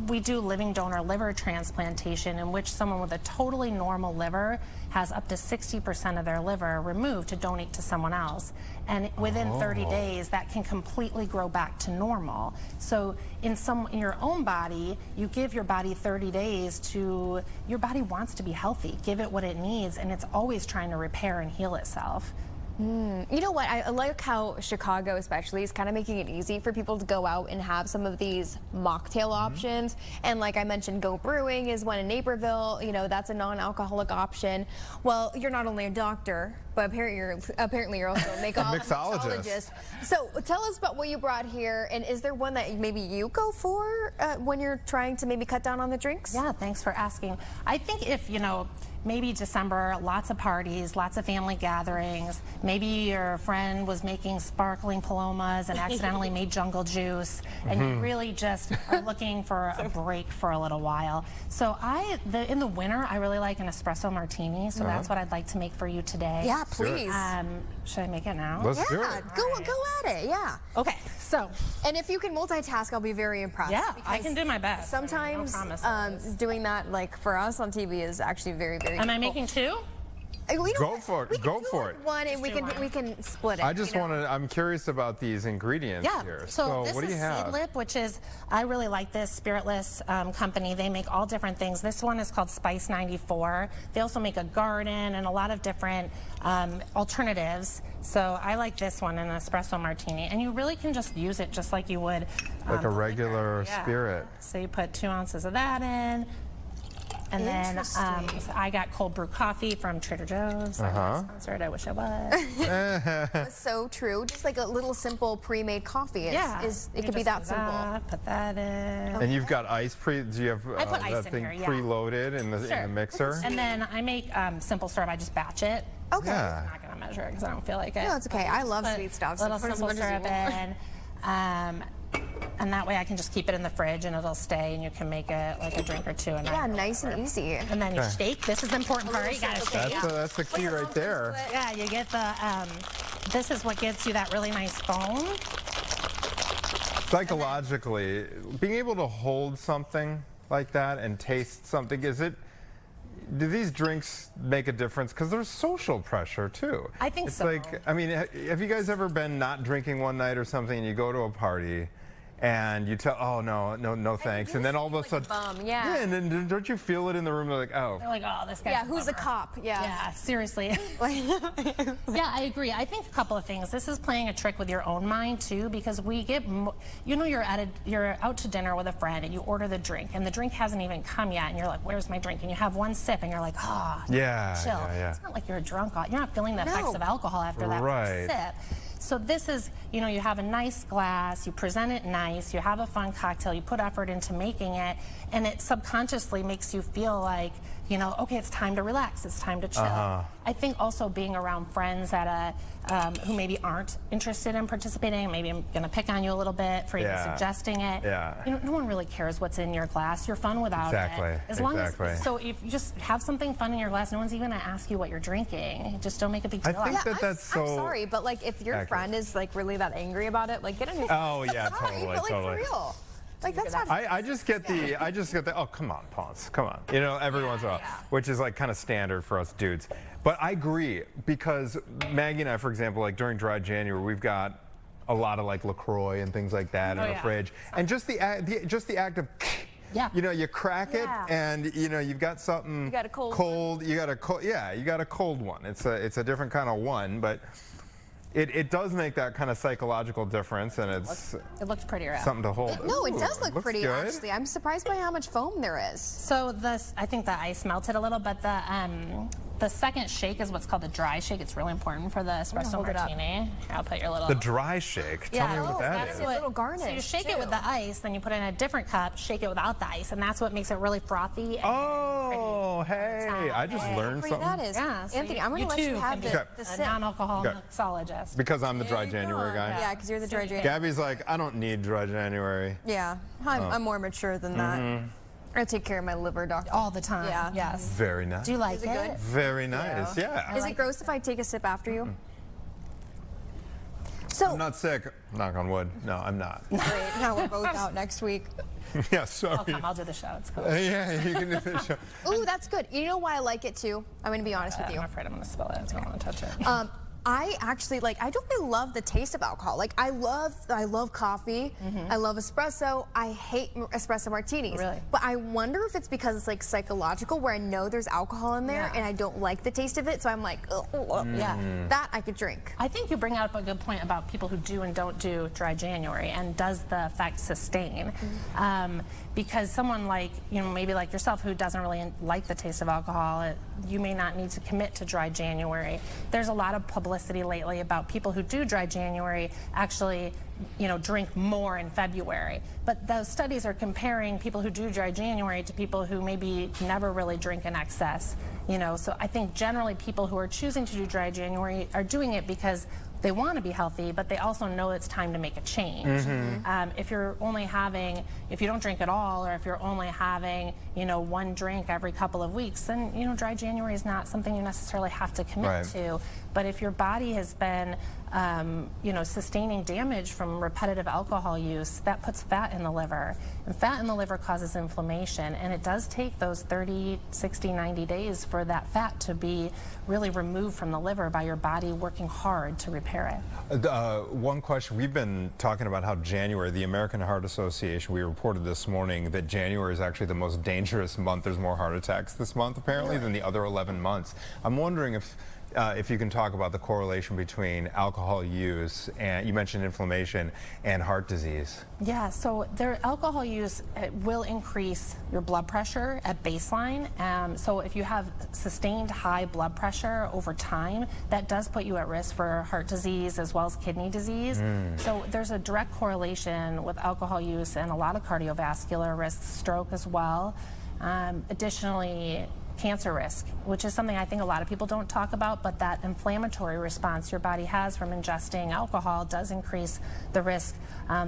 We do living donor liver transplantation, in which someone with a totally normal liver has up to 60% of their liver removed to donate to someone else. And within 30 days, that can completely grow back to normal. So in your own body, you give your body 30 days to, your body wants to be healthy. Give it what it needs, and it's always trying to repair and heal itself. You know what, I like how Chicago especially is kind of making it easy for people to go out and have some of these mocktail options. And like I mentioned, Go Brewing is one in Naperville, you know, that's a non-alcoholic option. Well, you're not only a doctor, but apparently you're also a mixologist. So tell us about what you brought here, and is there one that maybe you go for when you're trying to maybe cut down on the drinks? Yeah, thanks for asking. I think if, you know, maybe December, lots of parties, lots of family gatherings. Maybe your friend was making sparkling palomas and accidentally made jungle juice, and you really just are looking for a break for a little while. So in the winter, I really like an espresso martini, so that's what I'd like to make for you today. Yeah, please. Should I make it now? Let's do Yeah, it. go at it. Yeah. Okay, so And if you can multitask, I'll be very impressed. yeah, I because can do my best. Sometimes No promises. doing that, like for us on TV, is actually very, very. Am I making two? Go for it. Go for it. One, and we can split it. I just want to. I'm curious about these ingredients Yeah. here. So this what do you is have? Seedlip, which is, I really like this spiritless company. They make all different things. This one is called Spice 94. They also make a garden and a lot of different alternatives. So I like this one, an espresso martini. And you really can just use it just like you would Like a regular liquor. Yeah. spirit. So you put 2 ounces of that in. And then Interesting. I got cold brew coffee from Trader Joe's. I'm not sponsored. I wish I was. That's so true. Just like a little simple pre-made coffee. It You could be just that do simple. Put that in. And you've got ice do you have I put ice that in thing here, yeah. preloaded in the mixer? And then I make simple syrup. I just batch it. Okay. Yeah. I'm not gonna measure it because I don't feel like it. No, it's okay. I love Put sweet stuff. A So little put as simple much as you syrup want. in. And that way I can just keep it in the fridge and it'll stay, and you can make it like a drink or two. And Yeah, nice and easy. And then you shake. This is the important part. You gotta shake. That's the key right there. Yeah, you get the. This is what gives you that really nice foam. Psychologically, being able to hold something like that and taste something, do these drinks make a difference? Because there's social pressure too. I think it's so. Like, I mean, have you guys ever been not drinking one night or something, and you go to a party, and you tell, oh no thanks, and then all of a sudden, Yeah. and then don't you feel it in the room? They're like, oh, They're like, oh, this guy's Yeah, who's a bummer. cop? Yeah. Yeah, seriously. Yeah, I agree. I think a couple of things. This is playing a trick with your own mind too, because we get, you're out to dinner with a friend and you order the drink, and the drink hasn't even come yet, and you're like, where's my drink? And you have one sip, and you're like, ah, Yeah, chill. yeah. It's not like you're drunk. You're not feeling the effects No. of alcohol after that Right. first sip. So this is, you have a nice glass, you present it nice, you have a fun cocktail, you put effort into making it, and it subconsciously makes you feel like, okay, it's time to relax, it's time to chill. I think also being around friends at who maybe aren't interested in participating, maybe I'm gonna pick on you a little bit for even suggesting it. Yeah. No one really cares what's in your glass. You're fun without Exactly, it. As long exactly. as, so if you just have something fun in your glass, no one's even gonna ask you what you're drinking. Just don't make a big deal I think out of it. that's I'm so. sorry, but like if your accurate. friend is like really that angry about it, like get a new. Oh yeah, Sorry, totally, but like totally. for real. Like that's not. I just get the oh come on Ponce, come on, every once in a while, which is like kind of standard for us dudes. But I agree, because Maggie and I, for example, like during dry January, we've got a lot of like LaCroix and things like that in the fridge, and just the act of you crack it, and you've got something You got a cold one. you got a cold one. It's a different kind of one, but it does make that kind of psychological difference, and It looks prettier out. something to hold. No, it Ooh, does look looks pretty good. actually. I'm surprised by how much foam there is. So I think the ice melted a little, but the second shake is what's called the dry shake. It's really important for the espresso hold it up. martini. Here, I'll put your little. The dry shake. Tell me what that that's is. what- little garnish, So you shake it with too. the ice, then you put it in a different cup, shake it without the ice, and that's what makes it really frothy. And Oh, hey! I just learned Pretty something. that is. Yeah, so Anthony, I'm going to let too you have can be the a sip. non-alcoholic Okay. mixologist. Because I'm the dry January guy. Yeah, because you're the dry January. Gabby's like, I don't need dry January. Yeah, I'm more mature than that. I take care of my liver, doctor. All the time. Yeah. Yes. Very nice. Do you like Is it good? Very nice. Yeah. Is it gross if I take a sip after you? So I'm not sick. Knock on wood. No, I'm not. great. Now we're both out next week. Yeah, sorry. I'll come. I'll do the show. It's cool. Yeah, you can do the show. Ooh, that's good. You know why I like it too? I'm going to be honest with you. I'm afraid I'm going to spill it, so I don't want to touch it. I actually I don't really love the taste of alcohol. Like I love coffee. I love espresso. I hate espresso martinis. Really? But I wonder if it's because it's like psychological, where I know there's alcohol in there Yeah. and I don't like the taste of it. So I'm like, ugh, Yeah. that I could drink. I think you bring up a good point about people who do and don't do dry January, and does the effect sustain? Because someone like, maybe like yourself, who doesn't really like the taste of alcohol, you may not need to commit to dry January. There's a lot of publicity publicity lately about people who do dry January actually, drink more in February. But those studies are comparing people who do dry January to people who maybe never really drink in excess. So I think generally people who are choosing to do dry January are doing it because they want to be healthy, but they also know it's time to make a change. If you don't drink at all, or if you're only having, one drink every couple of weeks, then, dry January is not something you necessarily have to commit to. But if your body has been, sustaining damage from repetitive alcohol use, that puts fat in the liver. And fat in the liver causes inflammation, and it does take those 30, 60, 90 days for that fat to be really removed from the liver by your body working hard to repair it. One question, we've been talking about how January, the American Heart Association, we reported this morning that January is actually the most dangerous month. There's more heart attacks this month apparently than the other 11 months. I'm wondering if you can talk about the correlation between alcohol use, and you mentioned inflammation, and heart disease. Yeah, so their alcohol use will increase your blood pressure at baseline. So if you have sustained high blood pressure over time, that does put you at risk for heart disease as well as kidney disease. So there's a direct correlation with alcohol use and a lot of cardiovascular risks, stroke as well. Additionally, cancer risk, which is something I think a lot of people don't talk about, but that inflammatory response your body has from ingesting alcohol does increase the risk,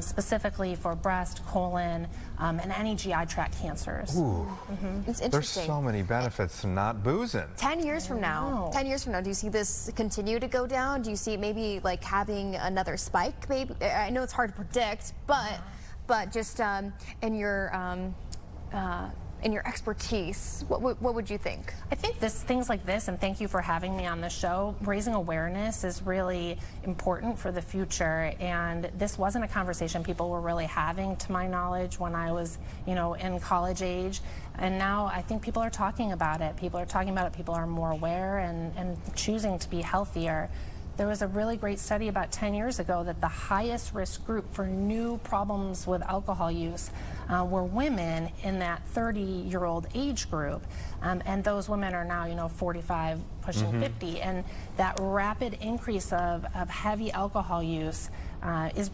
specifically for breast, colon, and any GI tract cancers. It's There's interesting. so many benefits to not boozing. 10 years from now, 10 years from now, do you see this continue to go down? Do you see maybe like having another spike? Maybe, I know it's hard to predict, but just in your expertise, what would you think? I think things like this, and thank you for having me on the show, raising awareness is really important for the future. And this wasn't a conversation people were really having, to my knowledge, when I was, in college age. And now I think people are talking about it. People are talking about it. People are more aware and choosing to be healthier. There was a really great study about 10 years ago that the highest risk group for new problems with alcohol use were women in that 30-year-old age group. And those women are now, 45, pushing 50. And that rapid increase of heavy alcohol use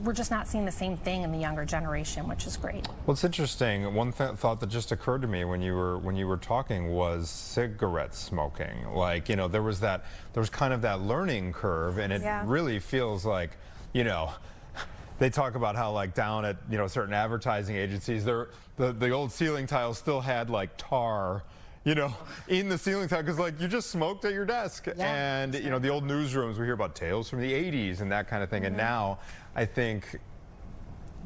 we're just not seeing the same thing in the younger generation, which is great. Well, it's interesting. One thought that just occurred to me when you were talking was cigarette smoking. Like, there was kind of that learning curve, and it really feels like, they talk about how, like, down at certain advertising agencies, the old ceiling tiles still had like tar, in the ceiling tile, because like you just smoked at your desk. And the old newsrooms, we hear about tales from the 80s and that kind of thing. And now I think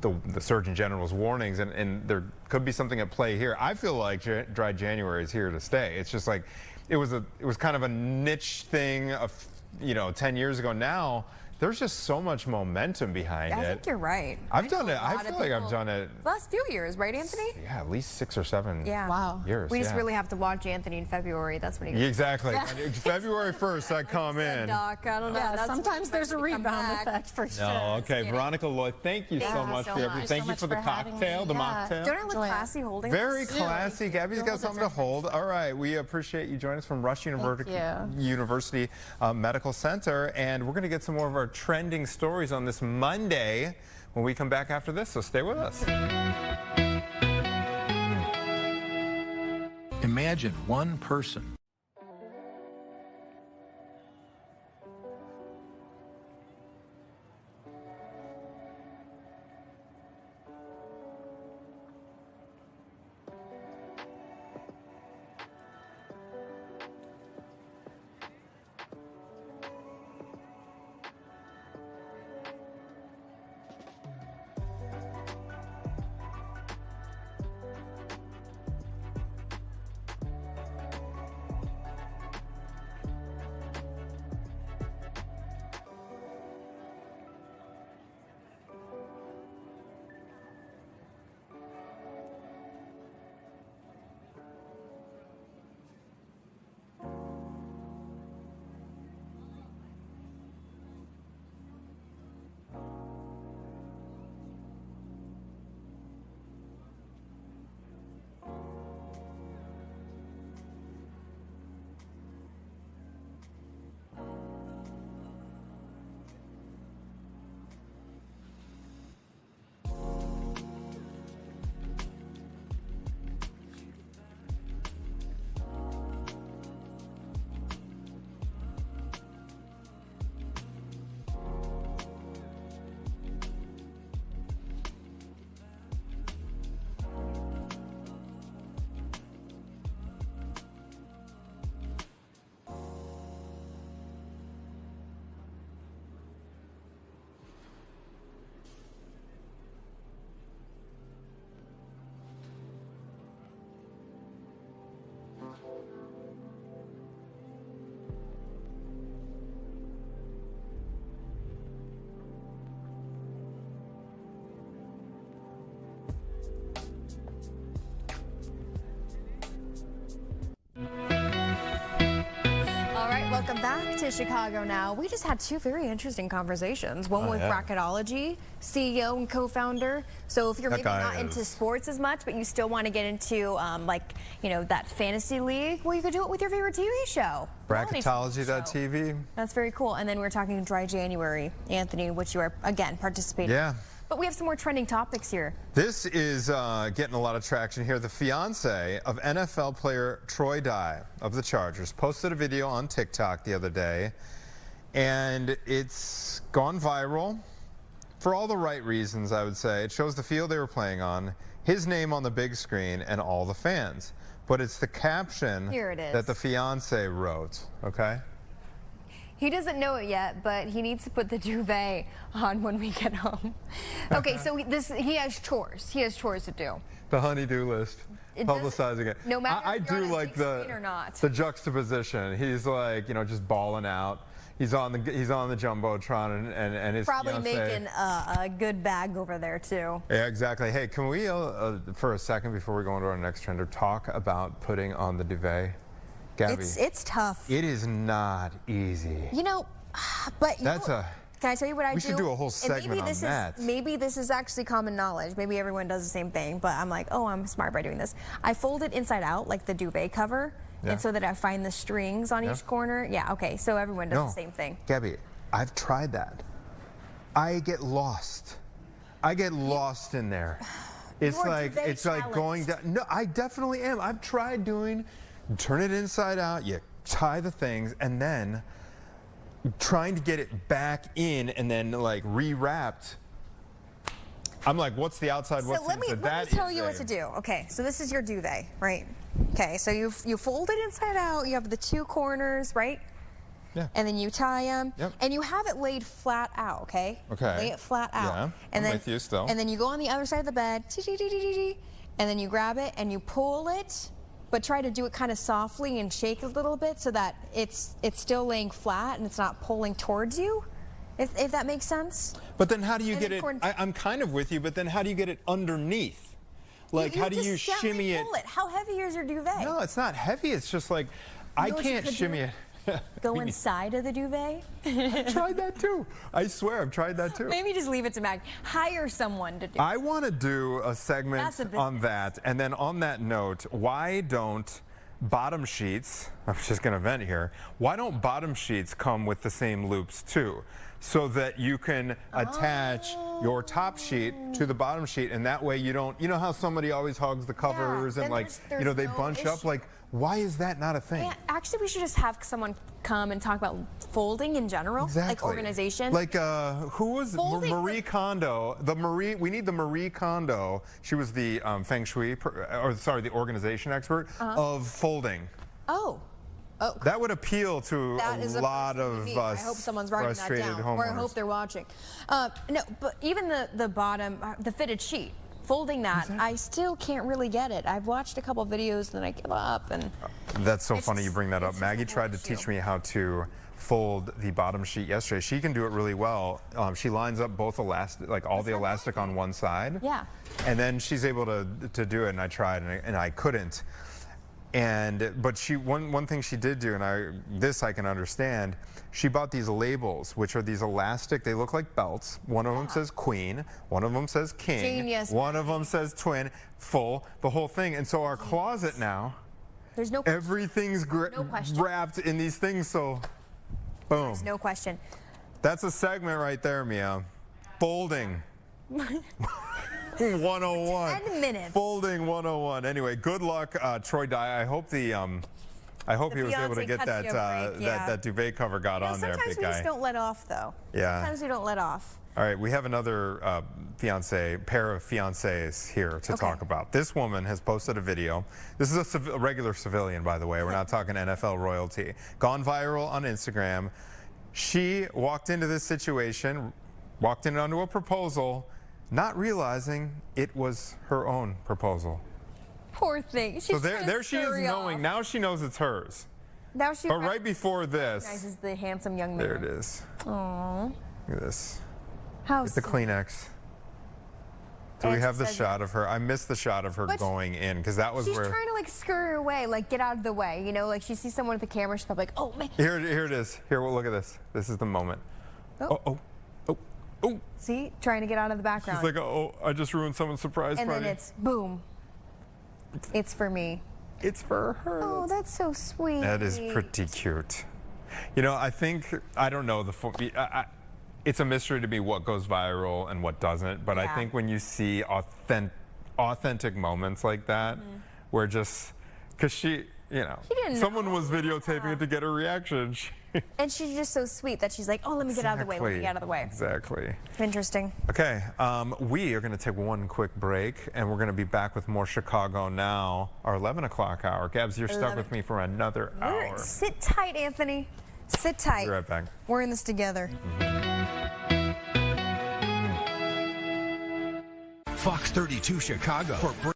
the Surgeon General's warnings, and there could be something at play here. I feel like dry January is here to stay. It's just like it was kind of a niche thing of 10 years ago. Now there's just so much momentum behind it. I think you're right. I've done it. I feel like I've done it the last few years, right, Anthony? Yeah, at least 6 or 7 years. We just really have to watch Anthony in February. That's when he goes. Exactly. February 1st, I come in. Doc, I don't know. Yeah, sometimes there's a rebound effect for sure. No, okay. Veronica Lloyd, thank you so much for everything. Thank you for the cocktail, the mocktail. Don't I look classy holding Very this? classy. Gabby's got something to hold. All right, we appreciate you joining us from Rush University Medical Center, and we're going to get some more of our trending stories on this Monday when we come back after this, so stay with us. Imagine one person Welcome back to Chicago Now. We just had two very interesting conversations. One with Bracketology, CEO and co-founder. So if you're maybe not into sports as much, but you still want to get into that fantasy league, well, you could do it with your favorite TV show. Bracketology.tv. That's very cool. And then we're talking Dry January, Anthony, which you are, again, participating in. Yeah. But we have some more trending topics here. This is getting a lot of traction here. The fiance of NFL player Troy Dye of the Chargers posted a video on TikTok the other day, and it's gone viral for all the right reasons, I would say. It shows the field they were playing on, his name on the big screen, and all the fans. But it's the caption that the fiance wrote, okay? He doesn't know it yet, but he needs to put the duvet on when we get home. Okay, so he has chores. He has chores to do. The honey-do list. Publicizing it. No matter I if you're do on a like big screen or not. the juxtaposition. He's like, just balling out. He's on the jumbotron and his probably fiance, making a good bag over there too. Yeah, exactly. Hey, can we for a second before we go on to our next trender talk about putting on the duvet? Gabby, it's tough. It is not easy. But can I tell you what I do? We should do a whole segment on that. Maybe this is actually common knowledge. Maybe everyone does the same thing, but I'm like, oh, I'm smart by doing this. I fold it inside out, like the duvet cover, and so that I find the strings on each corner. Yeah, okay, so everyone does the same thing. Gabby, I've tried that. I get lost. I get lost in there. It's like going down. No, I definitely am. I've tried turn it inside out, you tie the things, and then trying to get it back in and then like rewrapped. I'm like, what's the outside? So let me tell you what to do. Okay, so this is your duvet, right? Okay, so you fold it inside out. You have the two corners, right? Yeah. And then you tie them, Yep. and you have it laid flat out. Okay. Okay. Lay it flat out. Yeah. And I'm with you still. And then you go on the other side of the bed, and then you grab it and you pull it. But try to do it kind of softly and shake a little bit so that it's still laying flat and it's not pulling towards you, if that makes sense. But then how do you get it? I'm kind of with you, but then how do you get it underneath? Like, how do you shimmy it? Pull it? How heavy is your duvet? No, it's not heavy. It's just like, I can't shimmy it. Go inside of the duvet? I've tried that too. I swear, I've tried that too. Maybe just leave it to Mag. Hire someone to do it. I want to do a segment on that. And then on that note, why don't bottom sheets, I'm just going to vent here, why don't bottom sheets come with the same loops too? So that you can attach your top sheet to the bottom sheet, and that way you don't, you know how somebody always hugs the covers and like, they bunch up, like, why is that not a thing? Yeah, actually, we should just have someone come and talk about folding in general, like organization. Like, who was Marie Kondo? We need the Marie Kondo. She was the feng shui, the organization expert of folding. Oh. That would appeal to a lot of I hope someone's writing that down, homeowners. or I hope they're watching. No, but even the bottom, the fitted sheet. Folding that, I still can't really get it. I've watched a couple videos and then I give up. And that's so funny you bring that up. Maggie tried to teach me how to fold the bottom sheet yesterday. She can do it really well. She lines up both elastic, like all the elastic on one side. Yeah. And then she's able to do it, and I tried and I couldn't. But one thing she did do, and I can understand, she bought these labels, which are these elastic, they look like belts. One of them says queen, one of them says king, Genius. One of them says twin, full, the whole thing. And so our closet now, there's no everything's wrapped in these things, so boom. There's no question. That's a segment right there, Mia. Folding. 101. 10 minutes. Folding 101. Anyway, good luck, Troy Dye. I hope he was able to get that duvet cover got on there, big guy. Sometimes we just don't let off, though. Yeah. Sometimes we don't let off. All right, we have another pair of fiancés here to talk about. This woman has posted a video. This is a regular civilian, by the way. We're not talking NFL royalty. Gone viral on Instagram. She walked into this situation, walked in onto a proposal, not realizing it was her own proposal. Poor thing. So there she is knowing. Now she knows it's hers. Now she. But right before this. Recognizes the handsome young man. There it is. Aww. Look at this. How Get the Kleenex. Do we And have she the says shot of her? I missed the shot of her But going in because that was She's where. trying to like scurry away, like get out of the way, you know, like she sees someone with the camera, she's probably like, oh man. Here it is. Here, well, look at this. This is the moment. Oh. Oh. See, trying to get out of the background. She's like, oh, I just ruined someone's surprise and party. then it's boom. It's for me. It's for her. Oh, that's so sweet. That is pretty cute. You know, I don't know, it's a mystery to me what goes viral and what doesn't, but I Yeah. think when you see authentic moments like that, where just, because she didn't someone know. was videotaping it to get a reaction. And she's just so sweet that she's like, oh, let me get out of the way, let me get out of the way. Exactly. Interesting. Okay, we are going to take one quick break, and we're going to be back with more Chicago Now, our 11 o'clock hour. Gabs, you're stuck with me for another hour. Sit tight, Anthony. Sit tight. Be right back. We're in this together. Fox 32 Chicago. For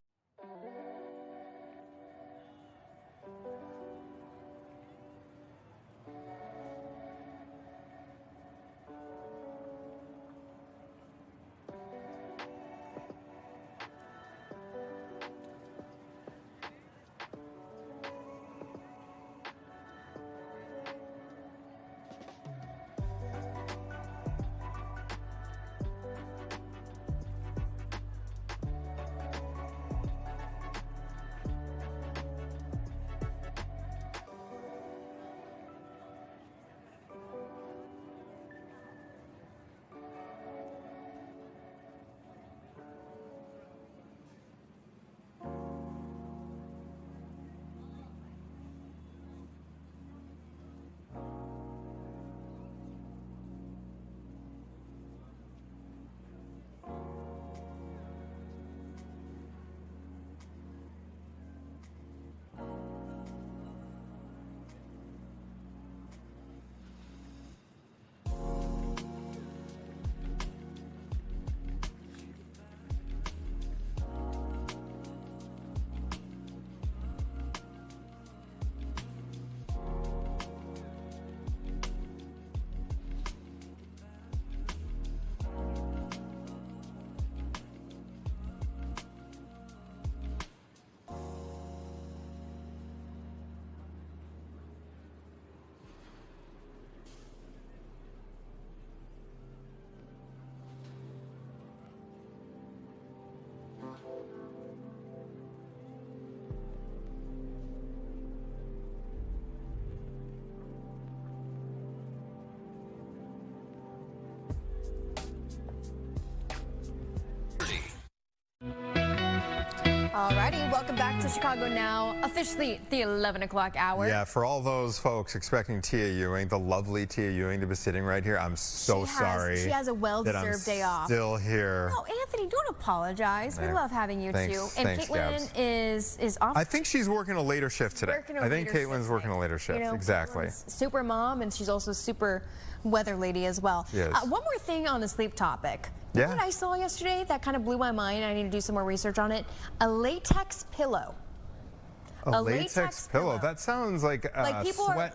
Alrighty, welcome back to Chicago Now, officially the 11 o'clock hour. Yeah, for all those folks expecting Tia Ewing, the lovely Tia Ewing, to be sitting right here, I'm so sorry. She has a well-deserved day off. Still here. Oh, Anthony, don't apologize. We love having you Thanks, too. And thanks, Caitlin Gabs. is off. I think she's working a later shift today. I think Caitlin's working a later shift. You know, Exactly. Caitlin's super mom, and she's also super weather lady as well. Yes. One more thing on the sleep topic. You know what I saw yesterday that kind of blew my mind? I need to do some more research on it. A latex pillow. A latex pillow. That sounds like a people sweat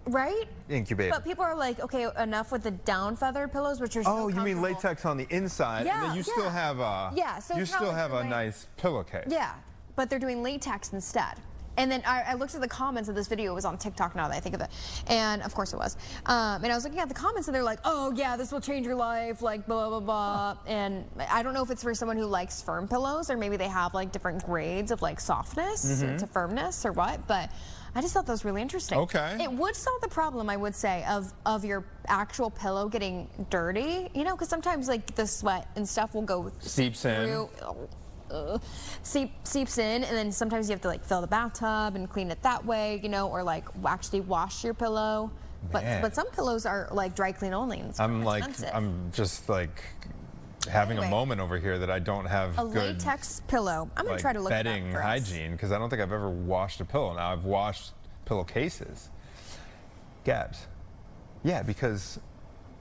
right? incubator. But people are like, okay, enough with the down feather pillows, which are so Oh, you mean comfortable. latex on the inside? Yeah, and then you still have a so you it's not still like have you're a nice pillowcase. Yeah, but they're doing latex instead. And then I looked at the comments of this video. It was on TikTok now that I think of it. And of course it was. And I was looking at the comments and they're like, oh yeah, this will change your life, like blah, blah, blah. And I don't know if it's for someone who likes firm pillows or maybe they have like different grades of like softness to firmness or what. But I just thought that was really interesting. Okay. It would solve the problem, I would say, of your actual pillow getting dirty. You know, because sometimes like the sweat and stuff will go Seeps in. Seeps in, and then sometimes you have to like fill the bathtub and clean it that way, you know, or like actually wash your pillow. But some pillows are like dry clean only. And it's expensive. I'm just like having a moment over here that I don't have a good latex pillow. I'm gonna try to look at bedding hygiene because I don't think I've ever washed a pillow. Now I've washed pillowcases. Gabs. Yeah, because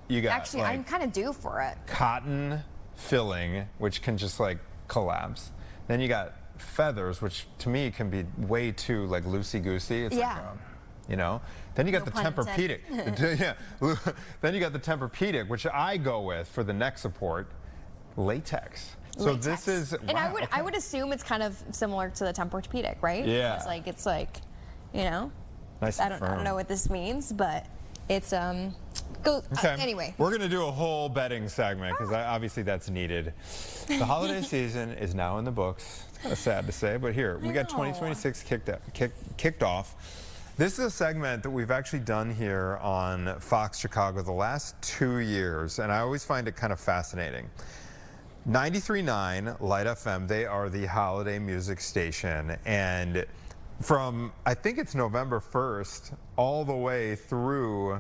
you got actually like, I'm kind of due for it. cotton filling, which can just like collapse. Then you got feathers, which to me can be way too like loosey-goosey. It's like, you know. Then you got the Tempur-Pedic. Then you got the Tempur-Pedic, which I go with for the neck support, latex. So this is, And wow, I would assume it's kind of similar to the Tempur-Pedic, right? Yeah. It's like, you know, nice I and don't firm. know what this means, but it's anyway. We're gonna do a whole betting segment because obviously that's needed. The holiday season is now in the books. It's kind of sad to say, but here we got 2026 kicked off. This is a segment that we've actually done here on Fox Chicago the last 2 years, and I always find it kind of fascinating. 93.9 Light FM, they are the holiday music station, and from, I think it's November 1st all the way through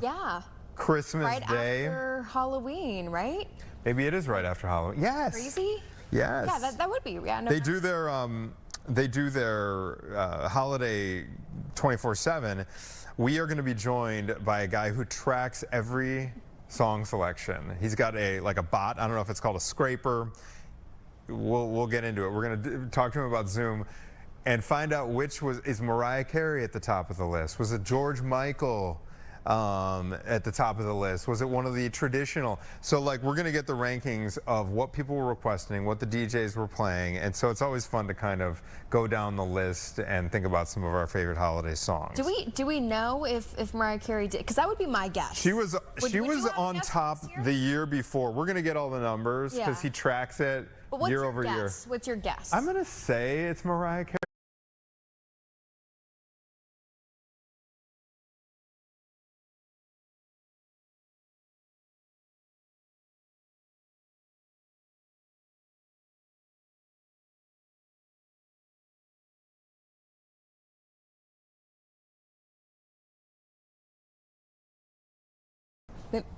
Christmas right Day. After Halloween, right? Maybe it is right after Halloween. Yes. Crazy? Yes. Yeah, that would be. Yeah, They do their holiday 24/7. We are going to be joined by a guy who tracks every song selection. He's got a bot. I don't know if it's called a scraper. We'll get into it. We're going to talk to him about Zoom and find out is Mariah Carey at the top of the list? Was it George Michael at the top of the list? Was it one of the traditional? So we're going to get the rankings of what people were requesting, what the DJs were playing, and so it's always fun to kind of go down the list and think about some of our favorite holiday songs. Do we know if Mariah Carey did? Because that would be my guess. She was Would you have a on guess top this year? the year before. We're going to get all the numbers because Yeah. he tracks it But what's year your over year. guess? What's your guess? I'm going to say it's Mariah Carey.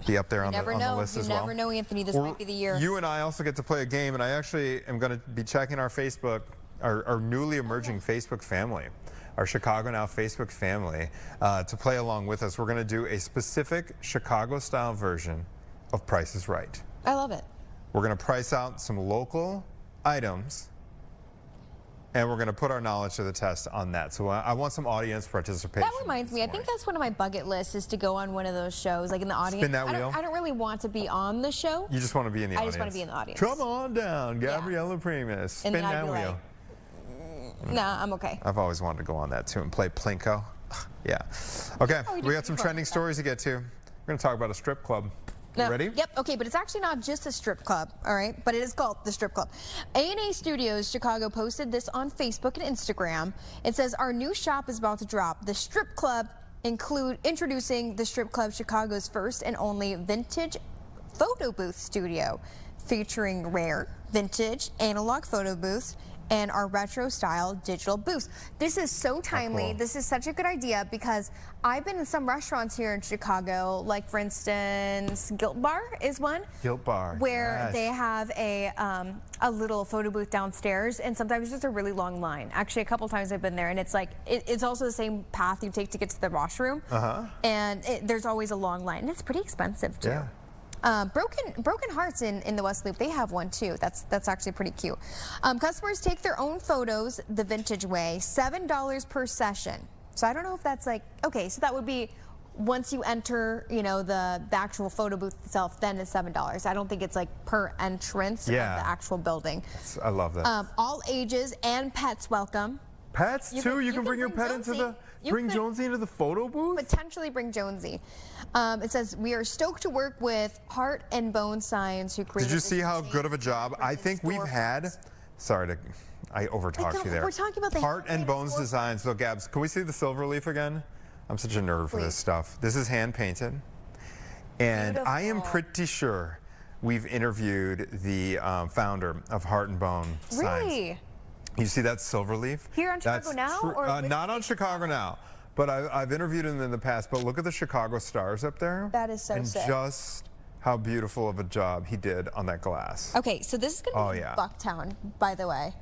Be up there on the list as well. You never know, Anthony. This might be the year. You and I also get to play a game, and I actually am going to be checking our Facebook, our newly emerging Facebook family, our ChicagoNOW Facebook family, to play along with us. We're going to do a specific Chicago-style version of Price is Right. I love it. We're going to price out some local items, and we're going to put our knowledge to the test on that. So I want some audience participation. That reminds me, I think that's one of my bucket lists is to go on one of those shows, like in the audience. Spin that wheel? I don't really want to be on the show. You just want to be in the audience. I just want to be in the audience. Come on down, Gabriella Primus. Spin And then I'd that be wheel. Nah, I'm okay. I've always wanted to go on that too and play Plinko. Yeah. Okay, we got some trending stories to get to. We're going to talk about a strip club. You ready? Yep, okay, but it's actually not just a strip club, all right? But it is called the strip club. A&A Studios Chicago posted this on Facebook and Instagram. It says, our new shop is about to drop. The strip club introducing the strip club Chicago's first and only vintage photo booth studio, featuring rare, vintage, analog photo booths and our retro style digital booths. This is so timely. cool. This is such a good idea because I've been in some restaurants here in Chicago, like for instance, Gilt Bar is one. Gilt Bar, Where yes. they have a little photo booth downstairs, and sometimes it's just a really long line. Actually, a couple times I've been there, and it's like, it's also the same path you take to get to the washroom. And there's always a long line, and it's pretty expensive too. Yeah. Broken Hearts in the West Loop, they have one too. That's actually pretty cute. Customers take their own photos the vintage way, $7 per session. So I don't know if that's like, okay, so that would be once you enter, you know, the actual photo booth itself, then it's $7. I don't think it's like per entrance of the actual building. I love that. All ages and pets welcome. Pets too? You can bring your pet into the... Bring Jonesy into the photo booth? Potentially bring Jonesy. It says, we are stoked to work with Heart and Bone Signs who created Did you this see how insane good of a job? I think we've had... Sorry, I overtalked you there. We're talking about the Heart and hand-painted Bones storefront. Designs. So Gabs, can we see the silver leaf again? I'm such a nerd for this stuff. This is hand painted. And I am Beautiful. pretty sure we've interviewed the founder of Heart and Bone Signs. Really? You see that silver leaf? Here on That's ChicagoNOW, or with- not on ChicagoNOW, but I've interviewed him in the past. But look at the Chicago stars up there. That is so and sick. just how beautiful of a job he did on that glass. Okay, so this is going to be yeah. Bucktown, by the way.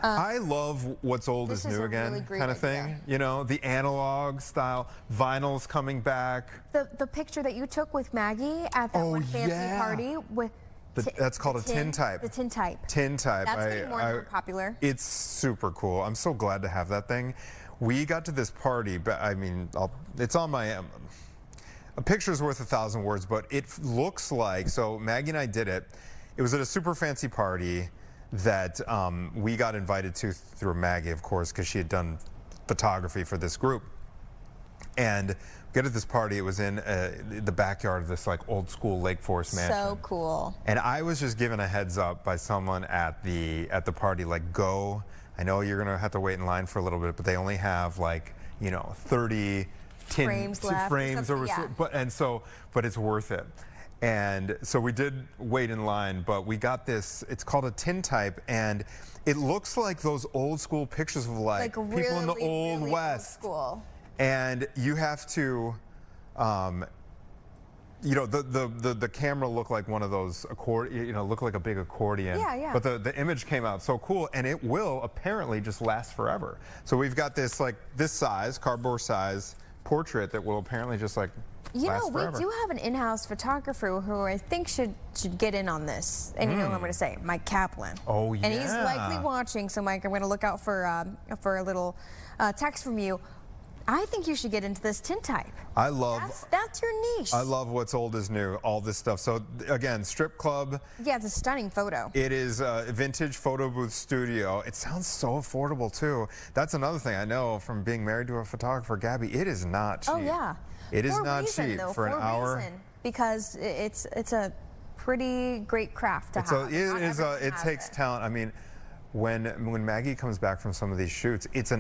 I love what's old this is is new a again really great kind of thing. idea. You know, the analog style, vinyl's coming back. The picture that you took with Maggie at that one fancy party with That's called a tin type. The tin type. Tin type. That's getting more and more popular. It's super cool. I'm so glad to have that thing. We got to this party, but I mean, it's on my. A picture's worth 1,000 words, but it looks like, so Maggie and I did it. It was at a super fancy party. that we got invited to through Maggie, of course, because she had done photography for this group. And we get at this party. It was in the backyard of this like old school Lake Forest mansion. So cool. And I was just given a heads up by someone at the party, like, go. I know you're gonna have to wait in line for a little bit, but they only have like 30 Frames left or something, yeah. but it's worth it. And so we did wait in line, but we got this. It's called a tintype, and it looks like those old school pictures of like people really, in the old really West. Old school. And you have to, the camera looked like one of those looked like a big accordion. Yeah, yeah. But the image came out so cool, and it will apparently just last forever. So we've got this this size, cardboard size portrait that will apparently just like last forever. We do have an in-house photographer who I think should get in on this. And you know what I'm going to say, Mike Kaplan. Oh yeah. And he's likely watching. So Mike, I'm going to look out for a little text from you. I think you should get into this tintype. I love. That's your niche. I love what's old is new. All this stuff. So again, strip club. Yeah, it's a stunning photo. It is a vintage photo booth studio. It sounds so affordable too. That's another thing I know from being married to a photographer, Gabby. It is not cheap. Oh yeah. It is not cheap for an hour. Because it's a pretty great craft to have. It takes talent. I mean, when Maggie comes back from some of these shoots, it's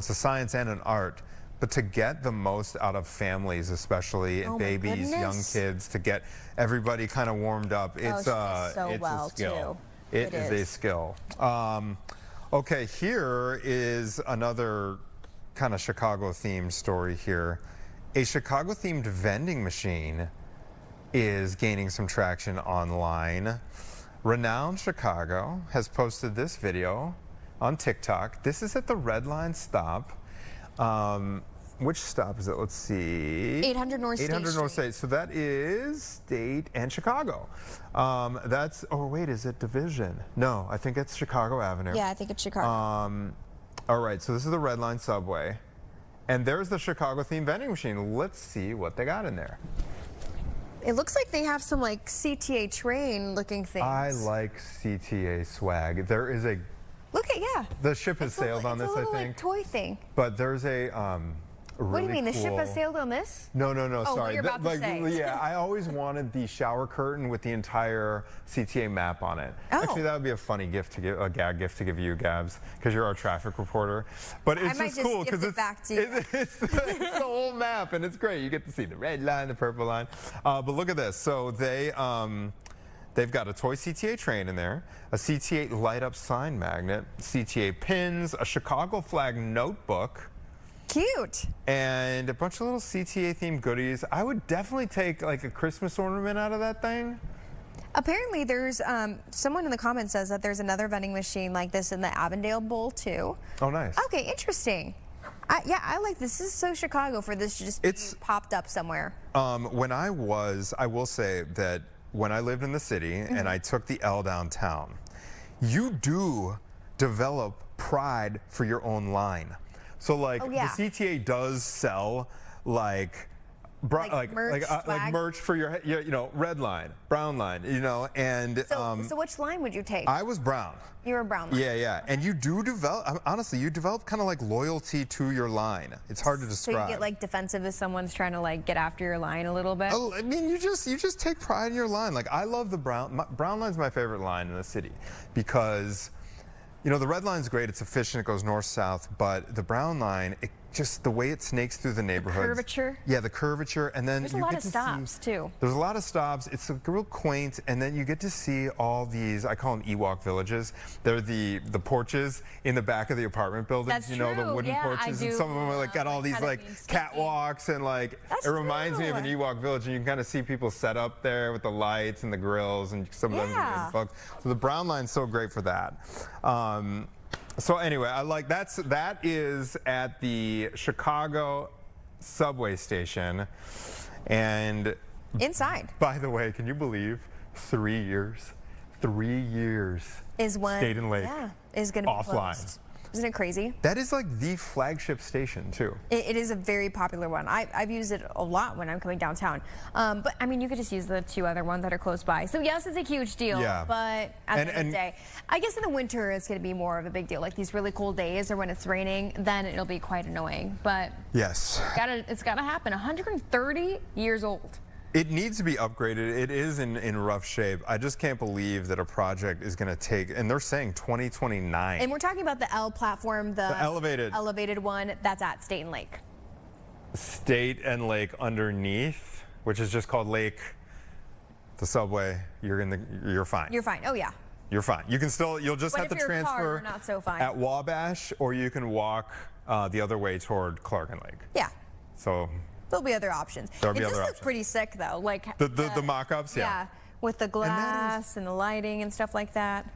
a science and an art, but to get the most out of families, especially and babies, young kids, to get everybody kind of warmed up, it's a skill. It is a skill. Okay, here is another kind of Chicago-themed story here. A Chicago-themed vending machine is gaining some traction online. Renowned Chicago has posted this video on TikTok. This is at the Red Line stop. Which stop is it? Let's see. 800 North State 800 North State. So that is State and Chicago. Oh wait, is it Division? No, I think it's Chicago Avenue. Yeah, I think it's Chicago. All right, so this is the Red Line subway. And there's the Chicago themed vending machine. Let's see what they got in there. It looks like they have some like CTA train looking things. I like CTA swag. There is a Look at, yeah. The ship has sailed on this, I think. It's a little like toy thing. But there's a really What do you mean, the cool... ship has sailed on this? No, Oh, sorry. you're about to say. Yeah, I always wanted the shower curtain with the entire CTA map on it. Oh. Actually, that would be a funny gift to give, a gag gift to give you, Gabs, because you're our traffic reporter. But it's I might just cool because it's back to you. It's the whole map, and it's great. You get to see the red line, the purple line. But look at this. So they've got a toy CTA train in there, a CTA light-up sign magnet, CTA pins, a Chicago flag notebook. Cute. And a bunch of little CTA-themed goodies. I would definitely take like a Christmas ornament out of that thing. Apparently, there's someone in the comments says that there's another vending machine like this in the Avondale Bowl too. Oh, nice. Okay, interesting. Yeah, I like this. This is so Chicago for this to just be popped up somewhere. I will say that when I lived in the city and I took the L downtown, you do develop pride for your own line. So like the CTA does sell like merch for your red line, brown line, and so which line would you take? I was brown. You were brown line. Yeah. And you do develop, honestly, you develop kind of like loyalty to your line. It's hard to describe. So you get like defensive if someone's trying to like get after your line a little bit? Oh, I mean, you just take pride in your line. Like I love the brown line's my favorite line in the city because the red line's great, it's efficient, it goes north-south, but the brown line, just the way it snakes through the neighborhoods. The curvature? Yeah, the curvature, and then there's a lot of stops, too. There's a lot of stops, it's real quaint, and then you get to see all these, I call them Ewok villages. They're the porches in the back of the apartment buildings, That's the true. wooden porches, and some of them are like got all these like catwalks, and like, it reminds me of an Ewok village, and you can kind of see people set up there with the lights and the grills, and some of them folks. So the brown line's so great for that. So anyway, that is at the Chicago subway station, and inside. By the way, can you believe 3 years? 3 years. Is when State and Lake. Yeah, is going to be offline. closed. Isn't it crazy? That is like the flagship station too. It is a very popular one. I've used it a lot when I'm coming downtown. But I mean, you could just use the 2 other ones that are close by. So yes, it's a huge deal. Yeah. But at the end of the day, I guess in the winter it's going to be more of a big deal. Like these really cold days or when it's raining, then it'll be quite annoying. But yes, it's gotta happen. 130 years old. It needs to be upgraded. It is in rough shape. I just can't believe that a project is going to take, and they're saying 2029. And we're talking about the L platform, the elevated one that's at State and Lake. State and Lake underneath, which is just called Lake. The subway. You're fine. You're fine. Oh yeah. You're fine. You can still. You'll just have to transfer car, you're not so fine. at Wabash, or you can walk the other way toward Clark and Lake. Yeah. So. There'll be other options. There'll be it other does look options. pretty sick though, like the mock-ups, yeah, with the glass and the lighting and stuff like that.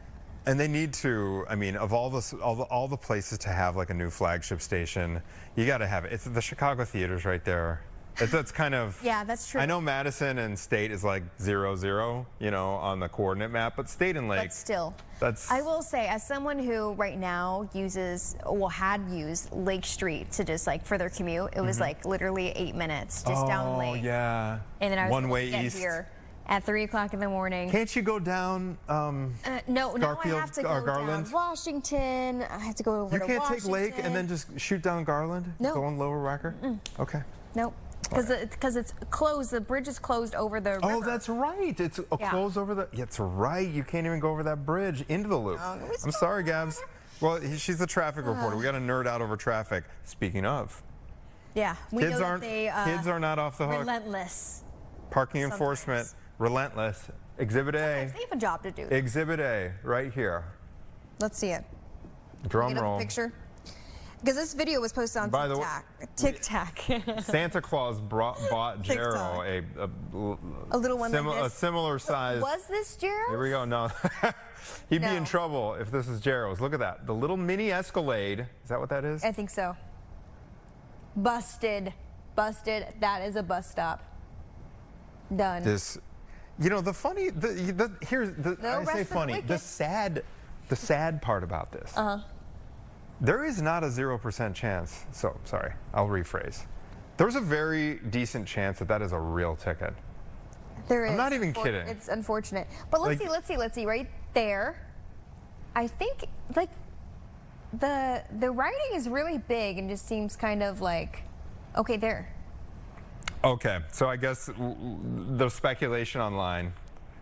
And they need to. I mean, of all the places to have like a new flagship station, you got to have it. It's the Chicago theaters right there. That's kind of. Yeah, that's true. I know Madison and State is like 0-0, you know, on the coordinate map, but State and Lake. But still, that's. I will say, as someone who right now had used Lake Street to just like for their commute, it was like literally 8 minutes just down Lake. Oh yeah. And then I was one able way to get east. here at 3 o'clock in the morning. Can't you go down? No, now I Garfield have to or go Garland? down Washington. I have to go over You to can't Washington. take Lake and then just shoot down Garland? No. Go on Lower Rocker? Okay. Nope. Because it's closed. The bridge is closed over the river. Oh, that's right. It's closed over the. That's right. You can't even go over that bridge into the loop. I'm sorry, Gabs. Well, she's the traffic reporter. We got to nerd out over traffic. Speaking of, Yeah, we kids know aren't. that they Kids are not off the hook. relentless. Parking enforcement, relentless. Exhibit A. They have a job to do. Exhibit A, right here. Let's see it. Drum Get up roll. the picture. Because this video was posted on By the way- TikTok. Santa Claus bought Jero A little one like a this. similar size. Was this Gerald? Here we go. No. He'd be No. in trouble if this is Jero's. Look at that. The little mini Escalade. Is that what that is? I think so. Busted. Busted. That is a bus stop. Done. This, you know, the funny, here's the, No I rest say for the funny, wicked. the sad part about this. There is not a 0% chance. So, sorry, I'll rephrase. There's a very decent chance that is a real ticket. There is. I'm not even kidding. It's unfortunate. But let's see. Right there, I think like the writing is really big and just seems kind of like, okay, there. Okay, so I guess the speculation online,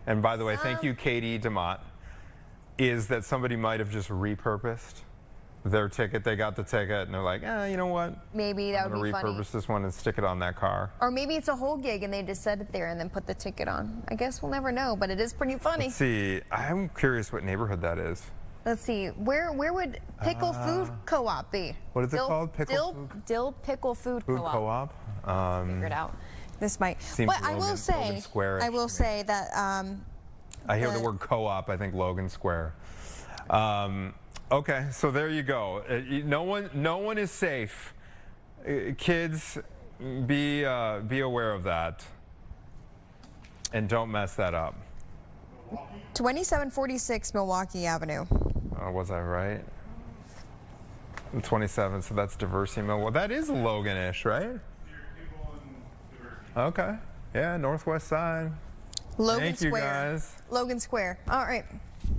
and by the way, thank you, Katie DeMott, is that somebody might have just repurposed their ticket. They got the ticket and they're like, you know what? Maybe that I'm would be gonna funny. repurpose this one and stick it on that car. Or maybe it's a whole gig and they just set it there and then put the ticket on. I guess we'll never know, but it is pretty funny. Let's see, I'm curious what neighborhood that is. Let's see. Where would Pickle Food Co-op be? What is it called? Dill Pickle Food Food Co-op. Co-op? Figure it out. This might. Seems But I will Logan say, Square-ish I will to me. say that I hear the word co-op, I think Logan Square. Okay, so there you go. No one is safe. Kids, be aware of that, and don't mess that up. 2746 Milwaukee Avenue. Was I right? 27. So that's Diversity Mill. Well, that is Logan-ish, right? Okay. Yeah, Northwest Side. Logan Thank Square. you guys. Logan Square. All right.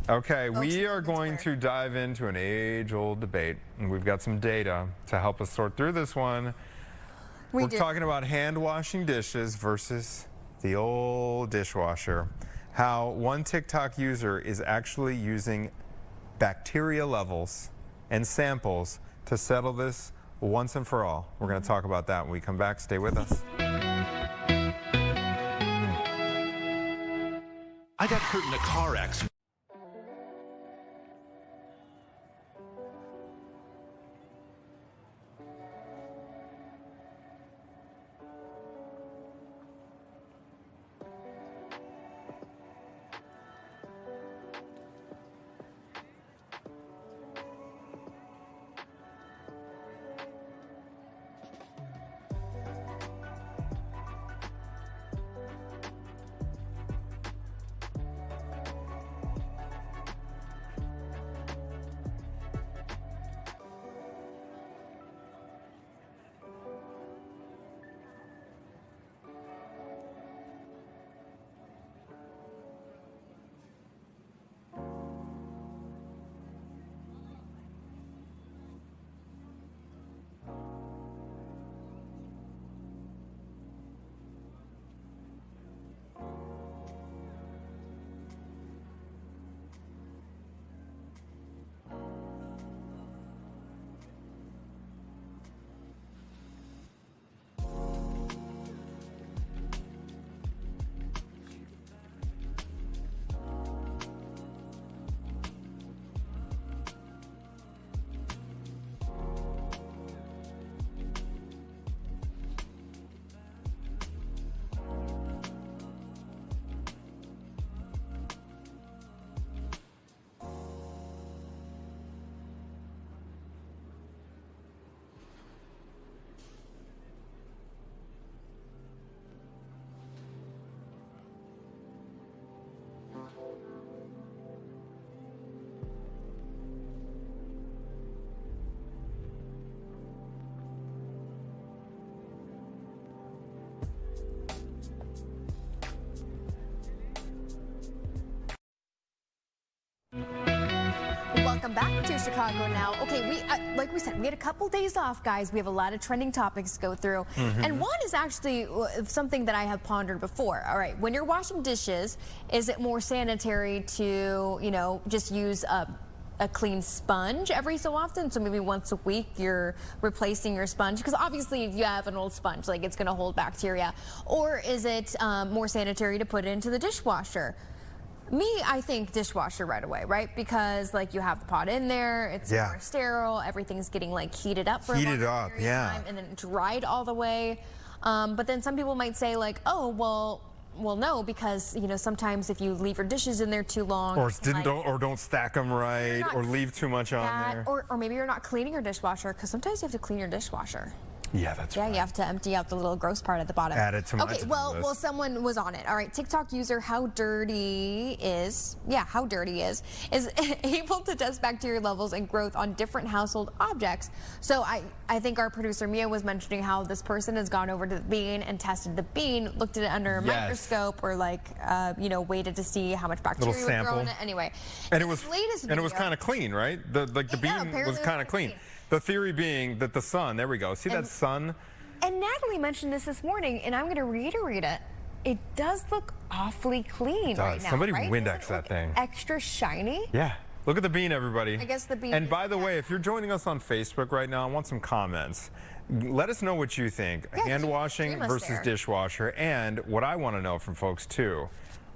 Okay, Folks, we are Logan going Square. to dive into an age-old debate, and we've got some data to help us sort through this one. We're talking about hand-washing dishes versus the old dishwasher. How one TikTok user is actually using bacteria levels and samples to settle this once and for all. We're going to talk about that when we come back. Stay with us. I got hurt in a car accident. Welcome back to Chicago Now. Okay, like we said, we had a couple days off, guys. We have a lot of trending topics to go through. And one is actually something that I have pondered before. All right, when you're washing dishes, is it more sanitary to, you know, just use a clean sponge every so often? So maybe once a week you're replacing your sponge, because obviously if you have an old sponge, like, it's going to hold bacteria. Or is it more sanitary to put it into the dishwasher? Me, I think dishwasher right away, right? Because, like, you have the pot in there, it's more sterile, everything's getting, like, heated up for a long period of time, and then dried all the way. But then some people might say, like, oh, well, no, because, you know, sometimes if you leave your dishes in there too long, or don't stack them right, or leave too much on there, or maybe you're not cleaning your dishwasher, because sometimes you have to clean your dishwasher. Yeah, that's right. Yeah, you have to empty out the little gross part at the bottom. Add it to my Okay, well, someone was on it. All right, TikTok user How Dirty is able to test bacteria levels and growth on different household objects. So I think our producer Mia was mentioning how this person has gone over to the bean and tested the bean, looked at it under a microscope, or like you know, waited to see how much bacteria was growing in it. Anyway, and it was kind of clean, right? The bean was kind of clean. The theory being that the sun, there we go. See that sun? And Natalie mentioned this morning, and I'm going to reiterate it. It does look awfully clean right now. Somebody right? Windex that thing. Extra shiny. Yeah. Look at the bean, everybody. I guess the bean. And by the way, if you're joining us on Facebook right now, I want some comments. Let us know what you think. Hand washing versus dishwasher. And what I want to know from folks too,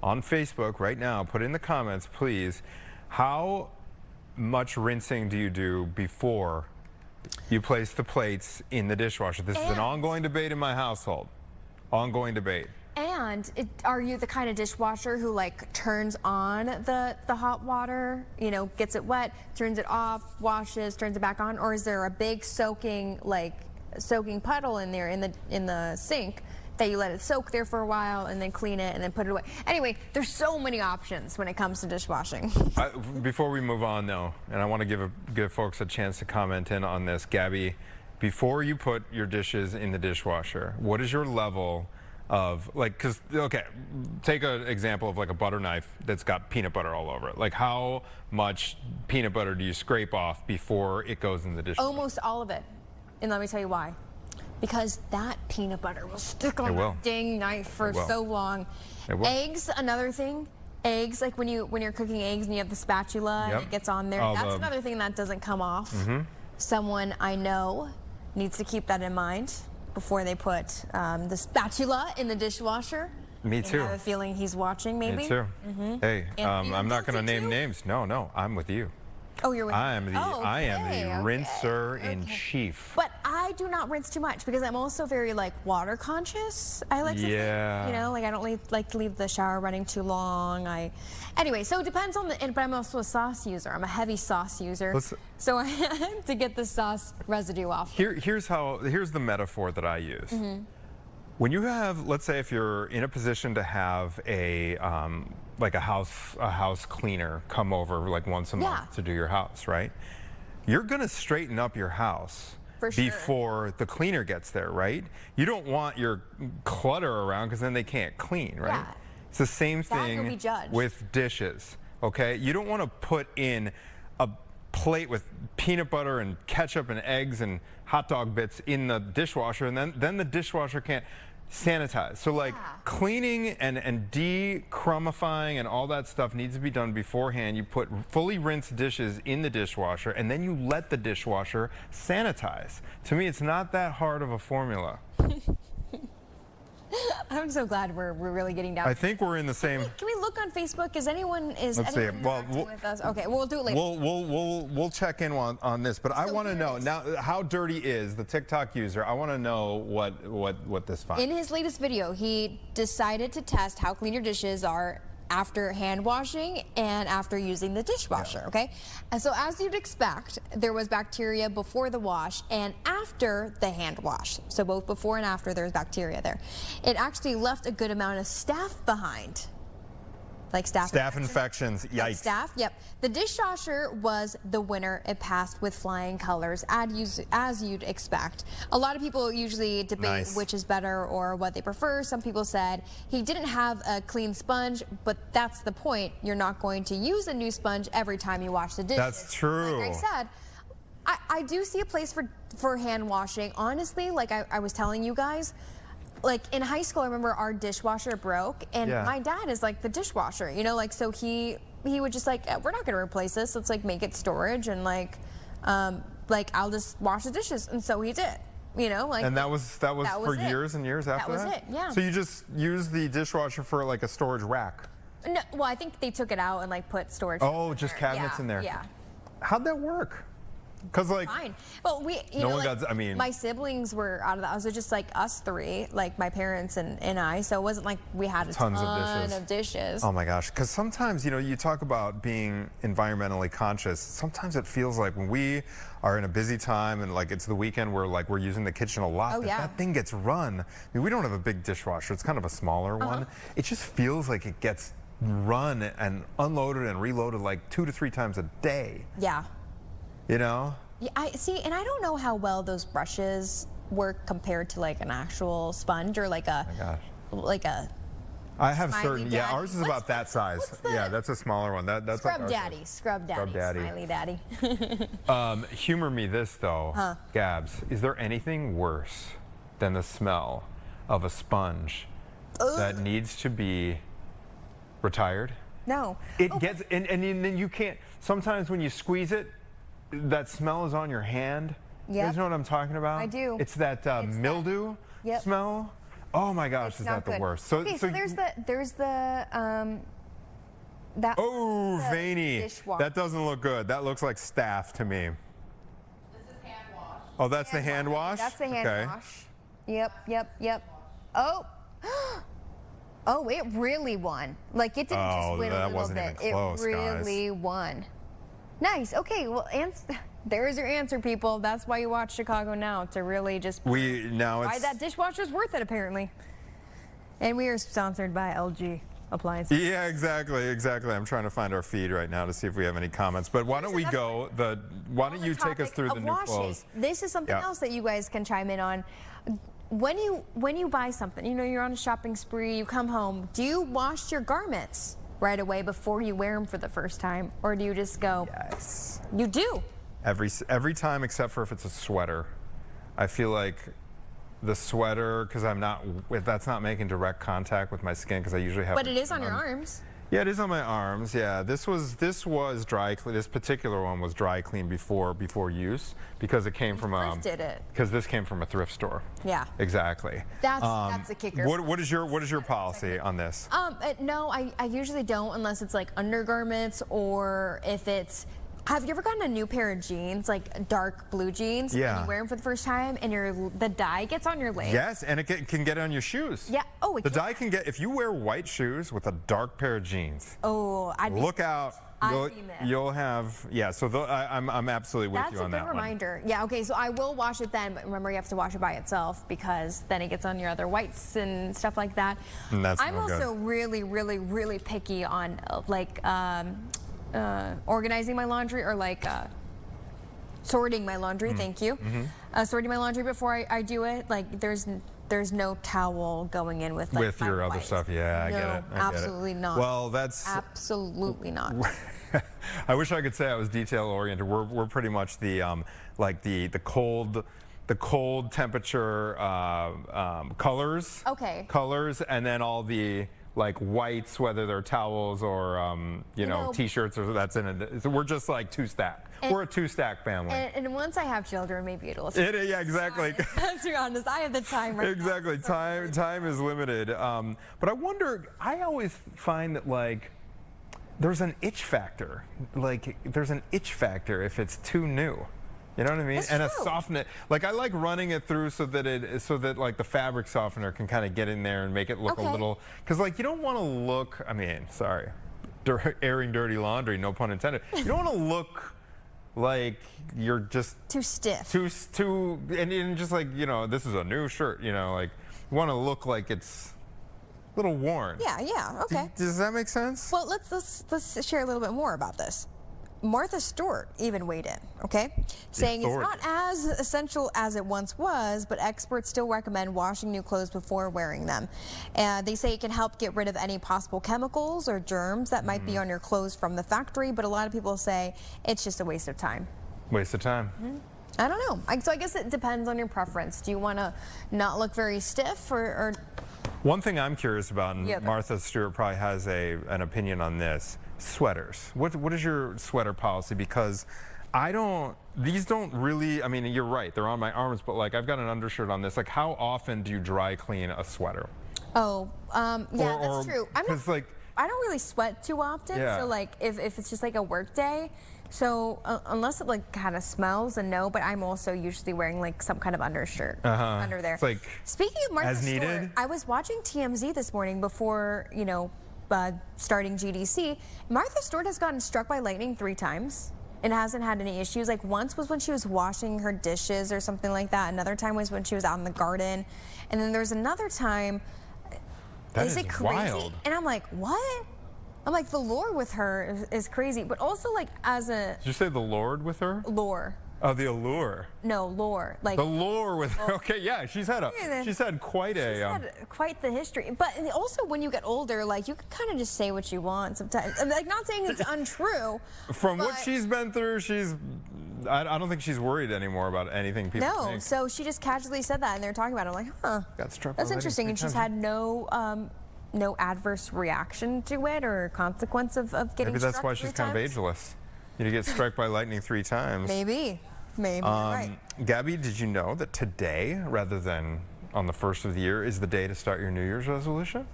on Facebook right now, put in the comments, please, how much rinsing do you do before you place the plates in the dishwasher? This is an ongoing debate in my household. Ongoing debate. And are you the kind of dishwasher who, like, turns on the hot water, you know, gets it wet, turns it off, washes, turns it back on, or is there a big soaking puddle in there in the sink that you let it soak there for a while and then clean it and then put it away? Anyway, there's so many options when it comes to dishwashing. Before we move on, though, and I want to give folks a chance to comment in on this, Gabby, before you put your dishes in the dishwasher, what is your level of, like, because, okay, take an example of like a butter knife that's got peanut butter all over it. Like, how much peanut butter do you scrape off before it goes in the dishwasher? Almost all of it. And let me tell you why. Because that peanut butter will stick on that dang knife for so long. Eggs, another thing. Eggs, like when you're cooking eggs and you have the spatula and it gets on there, that's another thing that doesn't come off. Someone I know needs to keep that in mind before they put the spatula in the dishwasher. Me too. I have a feeling he's watching, maybe. Me too. Hey, I'm not going to name names. No, I'm with you. Oh, you're with me. I am the rinser in chief. But I do not rinse too much because I'm also very, like, water conscious. I like to, you know, like, I don't like to leave the shower running too long. Anyway, so it depends on but I'm also a sauce user. I'm a heavy sauce user. So I have to get the sauce residue off. Here's the metaphor that I use. When you have, let's say, if you're in a position to have a like a house cleaner come over like once a month to do your house, right? You're gonna straighten up your house before the cleaner gets there, right? You don't want your clutter around because then they can't clean, right? Yeah. It's the same thing with dishes, okay? You don't want to put in a plate with peanut butter and ketchup and eggs and hot dog bits in the dishwasher, and then the dishwasher can't sanitize. So, like, cleaning and de-crumbifying and all that stuff needs to be done beforehand. You put fully rinsed dishes in the dishwasher and then you let the dishwasher sanitize. To me, it's not that hard of a formula. I'm so glad we're really getting down. I think we're in the same. Can we look on Facebook? Let's see. Well, with us? Okay, we'll do it later. We'll check in on this, but I want to know now how dirty is the TikTok user. I want to know what this finds. In his latest video, he decided to test how clean your dishes are after hand washing and after using the dishwasher, okay? And so as you'd expect, there was bacteria before the wash and after the hand wash. So both before and after, there's bacteria there. It actually left a good amount of staph behind. like Staph infections, yikes. Staph, yep. The dishwasher was the winner. It passed with flying colors, as you'd expect. A lot of people usually debate which is better or what they prefer. Some people said he didn't have a clean sponge, but that's the point. You're not going to use a new sponge every time you wash the dishes. That's true. Like I said, I do see a place for hand washing. Honestly, like I was telling you guys, like in high school, I remember our dishwasher broke, and my dad is like the dishwasher, you know, like so he would just like, we're not gonna replace this. Let's like make it storage, and like I'll just wash the dishes, and so he did, you know, like. And that was for years and years after that. That was it, yeah. So you just used the dishwasher for like a storage rack? No, well, I think they took it out and like put storage. Oh, just cabinets in there. Yeah. How'd that work? Because like, fine. Well, you know, like, I mean, my siblings were out of the house. It was just like us three, like my parents and I. So it wasn't like we had a ton of dishes. Oh my gosh. Because sometimes, you know, you talk about being environmentally conscious. Sometimes it feels like when we are in a busy time and like it's the weekend where like we're using the kitchen a lot, that thing gets run. I mean, we don't have a big dishwasher. It's kind of a smaller one. It just feels like it gets run and unloaded and reloaded like 2 to 3 times a day. Yeah. You know? Yeah, I see, and I don't know how well those brushes work compared to like an actual sponge or like a, I have certain, ours is about that size. Yeah, that's a smaller one. That's Scrub like Daddy, Scrub Daddy, Smiley Daddy. Humor me this though, Gabs, is there anything worse than the smell of a sponge that needs to be retired? No. It gets, and then you can't, sometimes when you squeeze it, that smell is on your hand. You guys know what I'm talking about? I do. It's that mildew smell. Oh my gosh, is that the worst? So, okay, so there's the that. Oh, veiny. Dishwasher. That doesn't look good. That looks like staph to me. This is hand wash. Oh, that's the hand wash? That's the hand wash. Yep. Oh. Oh, it really won. Like it didn't just win a little bit. Close, it really won. Nice. Okay. Well, there's your answer, people. That's why you watch Chicago Now, to really just why that dishwasher's worth it, apparently. And we are sponsored by LG Appliances. Yeah, exactly. I'm trying to find our feed right now to see if we have any comments. But why don't we go? Why don't you take us through the new clothes? This is something else that you guys can chime in on. When you buy something, you know, you're on a shopping spree, you come home, do you wash your garments right away before you wear them for the first time, or do you just go? Yes. You do. Every time except for if it's a sweater. I feel like the sweater, because that's not making direct contact with my skin, because I usually have. But it is on your arms. Yeah, it is on my arms. Yeah, this was dry clean. This particular one was dry clean before use, because it came from because this came from a thrift store. Yeah. Exactly. That's a kicker. What is your policy on this? No, I usually don't, unless it's like undergarments, or if it's. Have you ever gotten a new pair of jeans, like dark blue jeans, and you wear them for the first time, and the dye gets on your legs? Yes, and it can get on your shoes. Yeah. Oh, the dye can get, if you wear white shoes with a dark pair of jeans. Oh, look out. You'll have, so I'm absolutely with you on that one. That's a good reminder. Yeah, okay, so I will wash it then, but remember you have to wash it by itself, because then it gets on your other whites and stuff like that. And that's I'm also really, really, really picky on organizing my laundry, or like sorting my laundry. Thank you. Sorting my laundry before I do it. Like there's no towel going in with your other stuff. Yeah, I get it. Absolutely not. Well, that's absolutely not. I wish I could say I was detail oriented. We're pretty much the cold temperature colors. Okay. Colors, and then all the like whites, whether they're towels or t-shirts, or that's in it. So we're just like two-stack. We're a two-stack family. And once I have children, maybe it'll. Yeah, exactly. To be honest, I have the time right now. Exactly. Time is limited. But I wonder. I always find that like there's an itch factor. Like there's an itch factor if it's too new. You know what I mean? That's and true. a softener, like I like running it through so that like the fabric softener can kind of get in there and make it look a little, because like you don't want to look. I mean, sorry, airing dirty laundry, no pun intended. You don't want to look like you're just too stiff. And just like, this is a new shirt. Like you want to look like it's little worn. Yeah, okay. Does that make sense? Well, let's share a little bit more about this. Martha Stewart even weighed in, okay? Saying it's not as essential as it once was, but experts still recommend washing new clothes before wearing them. And they say it can help get rid of any possible chemicals or germs that might be on your clothes from the factory, but a lot of people say it's just a waste of time. Waste of time. I don't know. So I guess it depends on your preference. Do you want to not look very stiff or One thing I'm curious about, and Martha Stewart probably has an opinion on this, sweaters. What is your sweater policy? Because these don't really, I mean, you're right, they're on my arms, but like I've got an undershirt on this. Like, how often do you dry clean a sweater? Oh, yeah, that's true. I don't really sweat too often, so like if it's just like a work day, so unless it like kind of smells, and no, but I'm also usually wearing like some kind of undershirt under there. It's like, speaking of Martha as needed? Stewart, I was watching TMZ this morning before, you know, starting GDC. Martha Stewart has gotten struck by lightning 3 times and hasn't had any issues. Like once was when she was washing her dishes or something like that. Another time was when she was out in the garden. And then there's another time. That is it crazy? Wild. And I'm like, what? I'm like, the lore with her is crazy. But also like as a... Did you say the Lord with her? Lore. Oh, the allure. No, lore. Like the lore with her. Okay, yeah, she's had quite the history. But also when you get older, like you can kind of just say what you want sometimes. I'm like not saying it's untrue. From what she's been through, I don't think she's worried anymore about anything people think. So she just casually said that, and they're talking about it. I'm like, huh. Got struck That's interesting, and she's had no adverse reaction to it or consequence of getting Maybe struck that's why she's kind of ageless. You get struck by lightning 3 times. Maybe right. Gabby, did you know that today, rather than on the 1st of the year, is the day to start your New Year's resolution?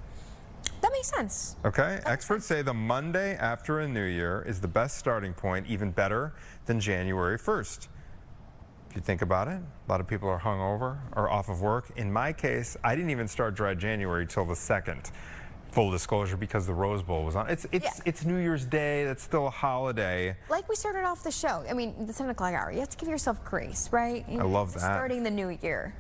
That makes sense. Okay. Experts say the Monday after a new year is the best starting point, even better than January 1st. If you think about it, a lot of people are hungover or off of work. In my case, I didn't even start dry January till the 2nd. Full disclosure, because the Rose Bowl was on. It's New Year's Day. That's still a holiday. Like we started off the show. I mean, the 7 o'clock hour. You have to give yourself grace, right? I love that. Starting the new year.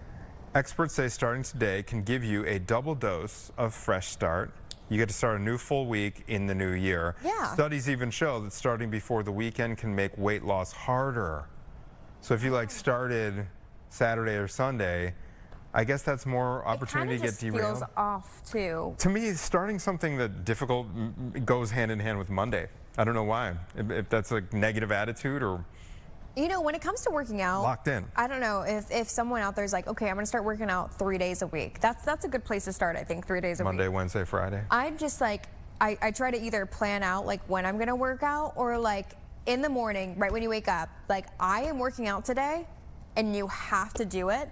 Experts say starting today can give you a double dose of fresh start. You get to start a new full week in the new year. Yeah. Studies even show that starting before the weekend can make weight loss harder. So if you like started Saturday or Sunday, I guess that's more opportunity to get derailed. It kind of just feels off too. To me, starting something that difficult goes hand in hand with Monday. I don't know why. If that's a negative attitude or... You know, when it comes to working out, locked in. I don't know if someone out there is like, okay, I'm going to start working out 3 days a week. That's a good place to start, I think, 3 days a week. Monday, Wednesday, Friday. I'm just like, I try to either plan out like when I'm going to work out or like in the morning, right when you wake up, like I am working out today and you have to do it.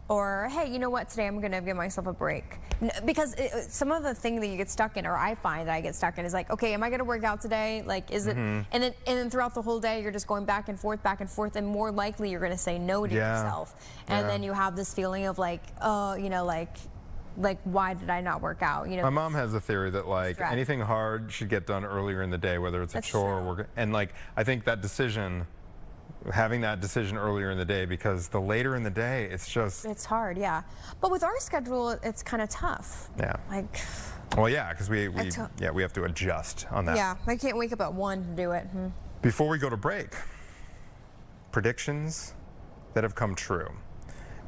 Or, hey, you know what, today I'm going to give myself a break. Because some of the thing that you get stuck in, or I find that I get stuck in, is like, okay, am I going to work out today? Like, is it? And then throughout the whole day, you're just going back and forth, and more likely you're going to say no to yourself. And then you have this feeling of like, oh, you know, like why did I not work out? You know. My mom has a theory that like anything hard should get done earlier in the day, whether it's a chore or work. And like, I think that decision. Having that decision earlier in the day, because the later in the day, it's hard, yeah. But with our schedule, it's kind of tough. Yeah. Like. Well, yeah, because we have to adjust on that. Yeah, I can't wake up at 1 to do it. Before we go to break, predictions that have come true.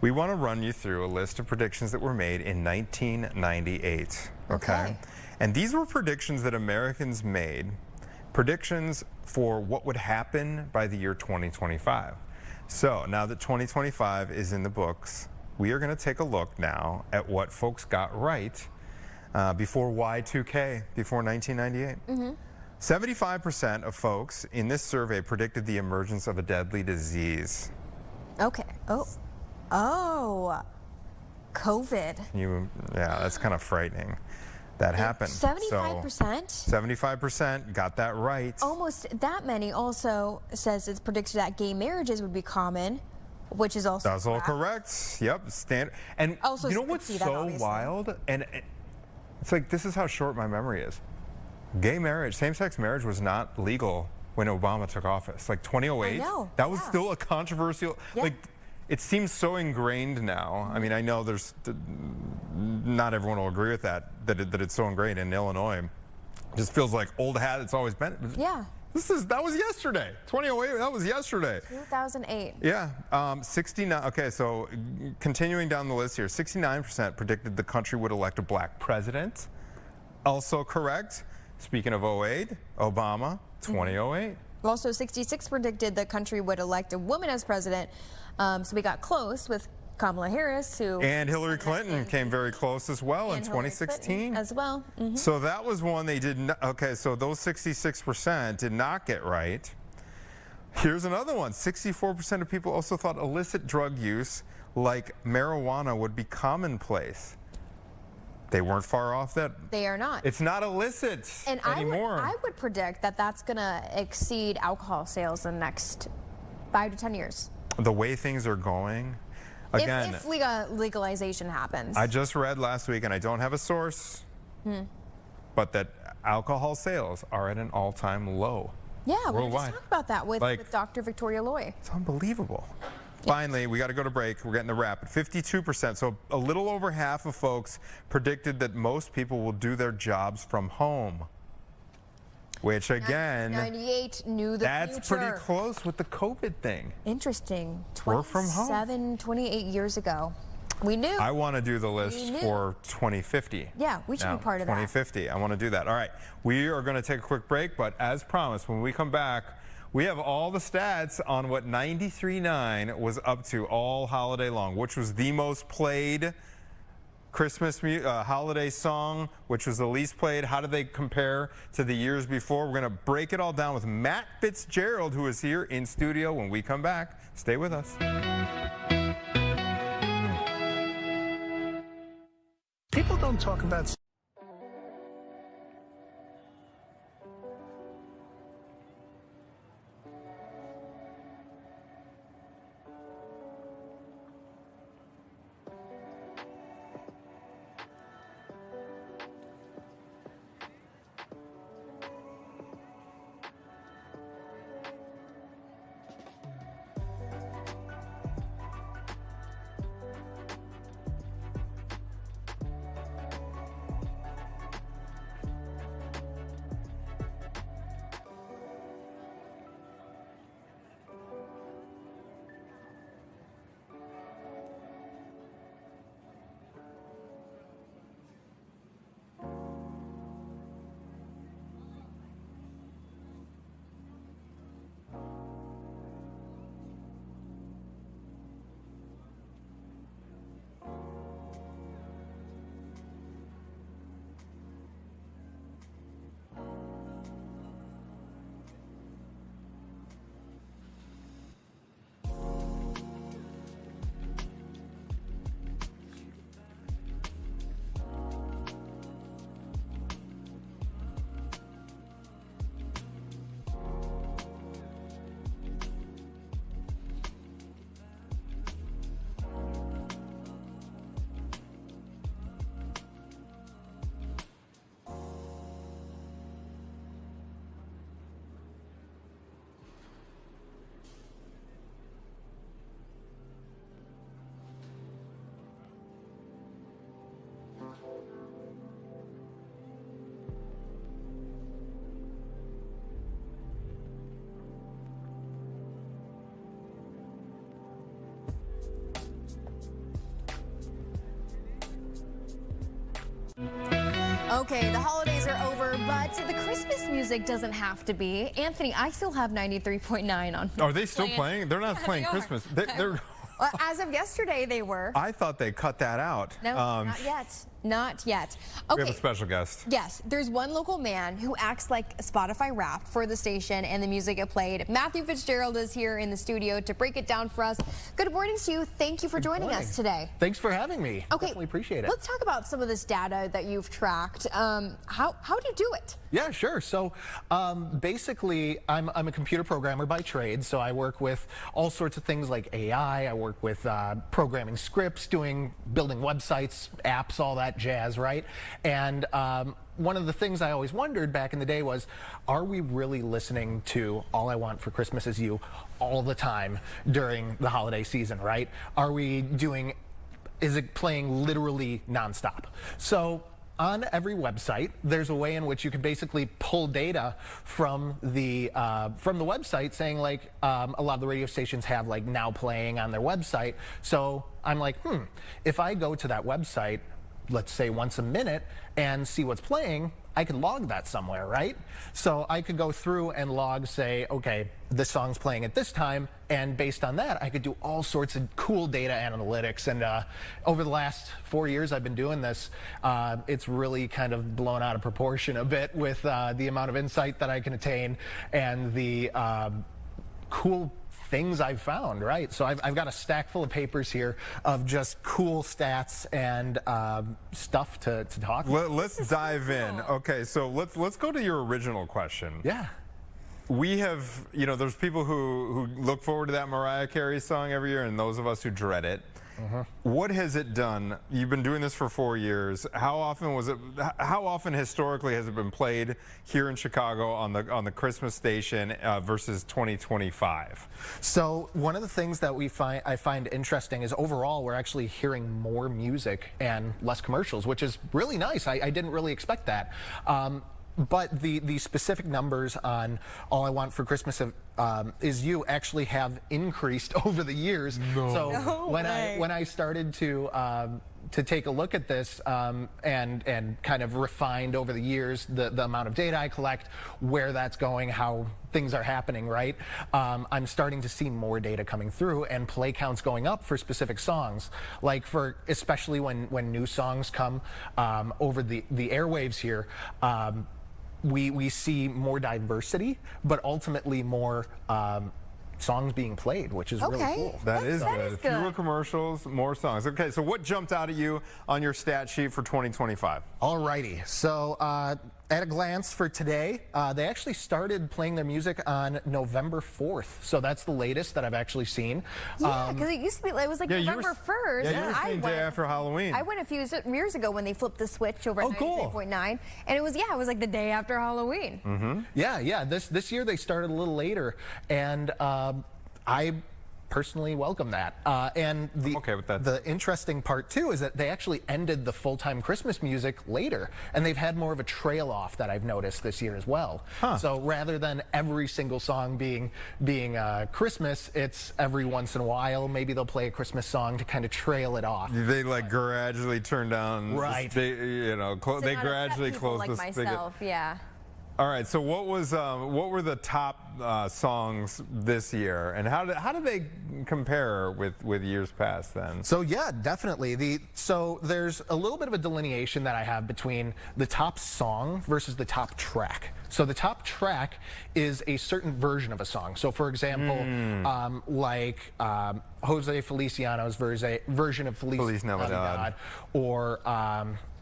We want to run you through a list of predictions that were made in 1998. Okay. And these were predictions that Americans made. Predictions for what would happen by the year 2025. So now that 2025 is in the books, we are going to take a look now at what folks got right before Y2K, before 1998. 75% of folks in this survey predicted the emergence of a deadly disease. Okay. Oh. COVID. Yeah, that's kind of frightening. That happened. 75%? 75% got that right. Almost that many also says it's predicted that gay marriages would be common, which is also That's all correct. Yep, standard. And also, you know what's so wild? And it's like, this is how short my memory is. Gay marriage, same-sex marriage was not legal when Obama took office. Like 2008, I know. that was still a controversial, like, it seems so ingrained now. I mean, I know not everyone will agree with that it's so ingrained in Illinois. It just feels like old hat. It's always been. Yeah. That was yesterday. 2008. That was yesterday. 2008. Yeah. 69. Okay, so continuing down the list here, 69% predicted the country would elect a black president. Also correct. Speaking of 08, Obama, 2008. Also, 66 predicted the country would elect a woman as president. So we got close with Kamala Harris, who... And Hillary Clinton came very close as well in 2016. As well. So that was one they did not... Okay, so those 66% did not get right. Here's another one. 64% of people also thought illicit drug use, like marijuana, would be commonplace. They weren't far off that. They are not. It's not illicit anymore. I would predict that that's going to exceed alcohol sales in the next 5 to 10 years. The way things are going... Again, if legalization happens. I just read last week, and I don't have a source, but that alcohol sales are at an all-time low. Yeah, we were worldwide. just talking about that with Dr. Victoria Loy. It's unbelievable. Finally, we got to go to break. We're getting the wrap. 52%, so a little over half of folks predicted that most people will do their jobs from home. Which again, 98 knew the that's future. pretty close with the COVID thing. Interesting. Work from home. 28 years ago. We knew. I want to do the list for 2050. Yeah, we should be part of that. 2050. I want to do that. All right. We are going to take a quick break, but as promised, when we come back, we have all the stats on what 93.9 was up to all holiday long, which was the most played Christmas holiday song, which was the least played. How do they compare to the years before? We're going to break it all down with Matt Fitzgerald, who is here in studio when we come back. Stay with us. People don't talk about... Okay, the holidays are over, but the Christmas music doesn't have to be. Anthony, I still have 93.9 on. Are they still playing? They're not playing Christmas. They're Well, as of yesterday, they were. I thought they cut that out. No, not yet. Not yet. Okay. We have a special guest. Yes, there's one local man who acts like Spotify Wrapped for the station and the music it played. Matthew Fitzgerald is here in the studio to break it down for us. Good morning to you. Thank you for joining us today. Thanks for having me. Okay, Definitely appreciate it. Let's talk about some of this data that you've tracked. How do you do it? Yeah, sure. So basically, I'm a computer programmer by trade, so I work with all sorts of things like AI. I work with programming scripts, building websites, apps, all that jazz, right? And one of the things I always wondered back in the day was, are we really listening to All I Want for Christmas Is You all the time during the holiday season, right? Is it playing literally nonstop? So on every website, there's a way in which you can basically pull data from the website, saying like a lot of the radio stations have like now playing on their website. So I'm like, if I go to that website, let's say once a minute, and see what's playing, I could log that somewhere, right? So I could go through and log, say, okay, this song's playing at this time, and based on that, I could do all sorts of cool data analytics. And over the last 4 years I've been doing this, it's really kind of blown out of proportion a bit with the amount of insight that I can attain and the cool things I've found, right? So I've got a stack full of papers here of just cool stats and stuff to talk about. Let's dive in. Okay, so let's go to your original question. Yeah. We have, there's people who look forward to that Mariah Carey song every year, and those of us who dread it. What has it done? You've been doing this for 4 years. How often historically has it been played here in Chicago on the Christmas station versus 2025? So one of the things that I find interesting is overall we're actually hearing more music and less commercials, which is really nice. I didn't really expect that. But the specific numbers on All I Want for Christmas Is You actually have increased over the years. So when I started to take a look at this and kind of refined over the years the amount of data I collect, where that's going, how things are happening, right? I'm starting to see more data coming through and play counts going up for specific songs, like especially when new songs come over the airwaves here. We see more diversity, but ultimately more songs being played, which is really cool. That is good. good. Fewer commercials, more songs. Okay, so what jumped out at you on your stat sheet for 2025? Alrighty, so at a glance for today, they actually started playing their music on November 4th. So that's the latest that I've actually seen. Yeah, because it used to be, it was like November 1st. Yeah, you were saying day after Halloween. I went a few years ago when they flipped the switch over at 93.9, and it was like the day after Halloween. Yeah. This year they started a little later, and I personally welcome that. And I'm okay with that. The interesting part too is that they actually ended the full-time Christmas music later, and they've had more of a trail off that I've noticed this year as well. So rather than every single song being Christmas, it's every once in a while maybe they'll play a Christmas song to kind of trail it off. They like gradually turn down. Right. They gradually close like the spigot. myself, yeah. All right. So what were the top songs this year, and how did they compare with years past then? So yeah, definitely. So there's a little bit of a delineation that I have between the top song versus the top track. So the top track is a certain version of a song. So for example, Jose Feliciano's version of Feliz Navidad, or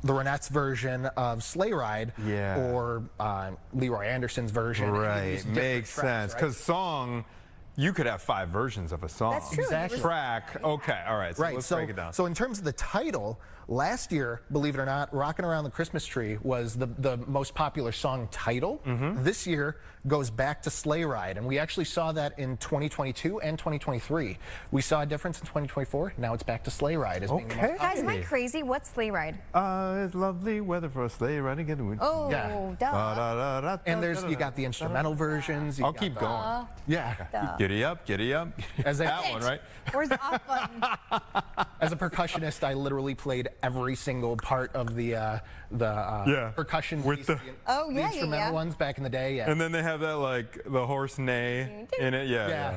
the Ronettes version of Sleigh Ride, or Leroy Anderson's version. Right, makes sense. Because song, you could have 5 versions of a song. That's true. Exactly. Track, okay, all right, so let's break it down. So in terms of the title, last year, believe it or not, Rockin' Around the Christmas Tree was the most popular song title. This year goes back to Sleigh Ride, and we actually saw that in 2022 and 2023. We saw a difference in 2024. Now it's back to Sleigh Ride as being the most popular. Guys, am I crazy? What's Sleigh Ride? It's lovely weather for a sleigh ride again. Oh, Yeah. duh. And you got the instrumental versions. I'll keep going. Yeah. Giddy up, giddy up. As That one, right? Where's the off button? As a percussionist, I literally played every single part of the percussion With piece, the- the instrumental ones back in the day. Yeah. And then they have that like the horse neigh in it.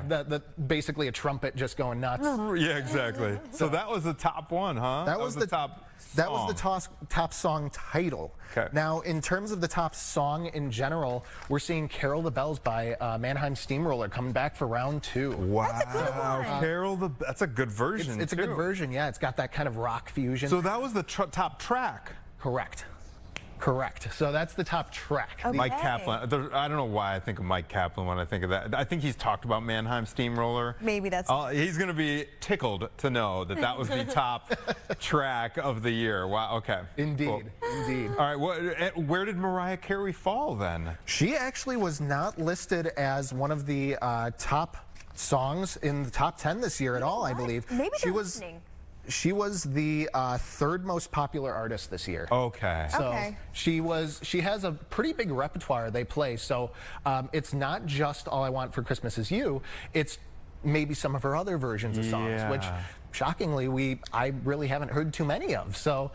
The basically a trumpet just going nuts. Yeah, exactly. So that was the top one, huh? That was the top. That was the song. top song title. Okay. Now, in terms of the top song in general, we're seeing "Carol the Bells" by Mannheim Steamroller coming back for round 2. Wow, That's a good one. Carol, that's a good version. It's a good version, yeah. It's got that kind of rock fusion. So that was the top track. Correct. Correct. So that's the top track. Okay. Mike Kaplan. I don't know why I think of Mike Kaplan when I think of that. I think he's talked about Mannheim Steamroller. Maybe that's. He's going to be tickled to know that that was the top track of the year. Wow. Okay. Indeed. Cool. Indeed. All right. Where did Mariah Carey fall then? She actually was not listed as one of the top songs in the top 10 this year at all, I believe. Maybe she they're was. listening. She was the third most popular artist this year. Okay. So Okay. she has a pretty big repertoire they play. So it's not just All I Want for Christmas Is You. It's maybe some of her other versions of songs, which shockingly I really haven't heard too many of. So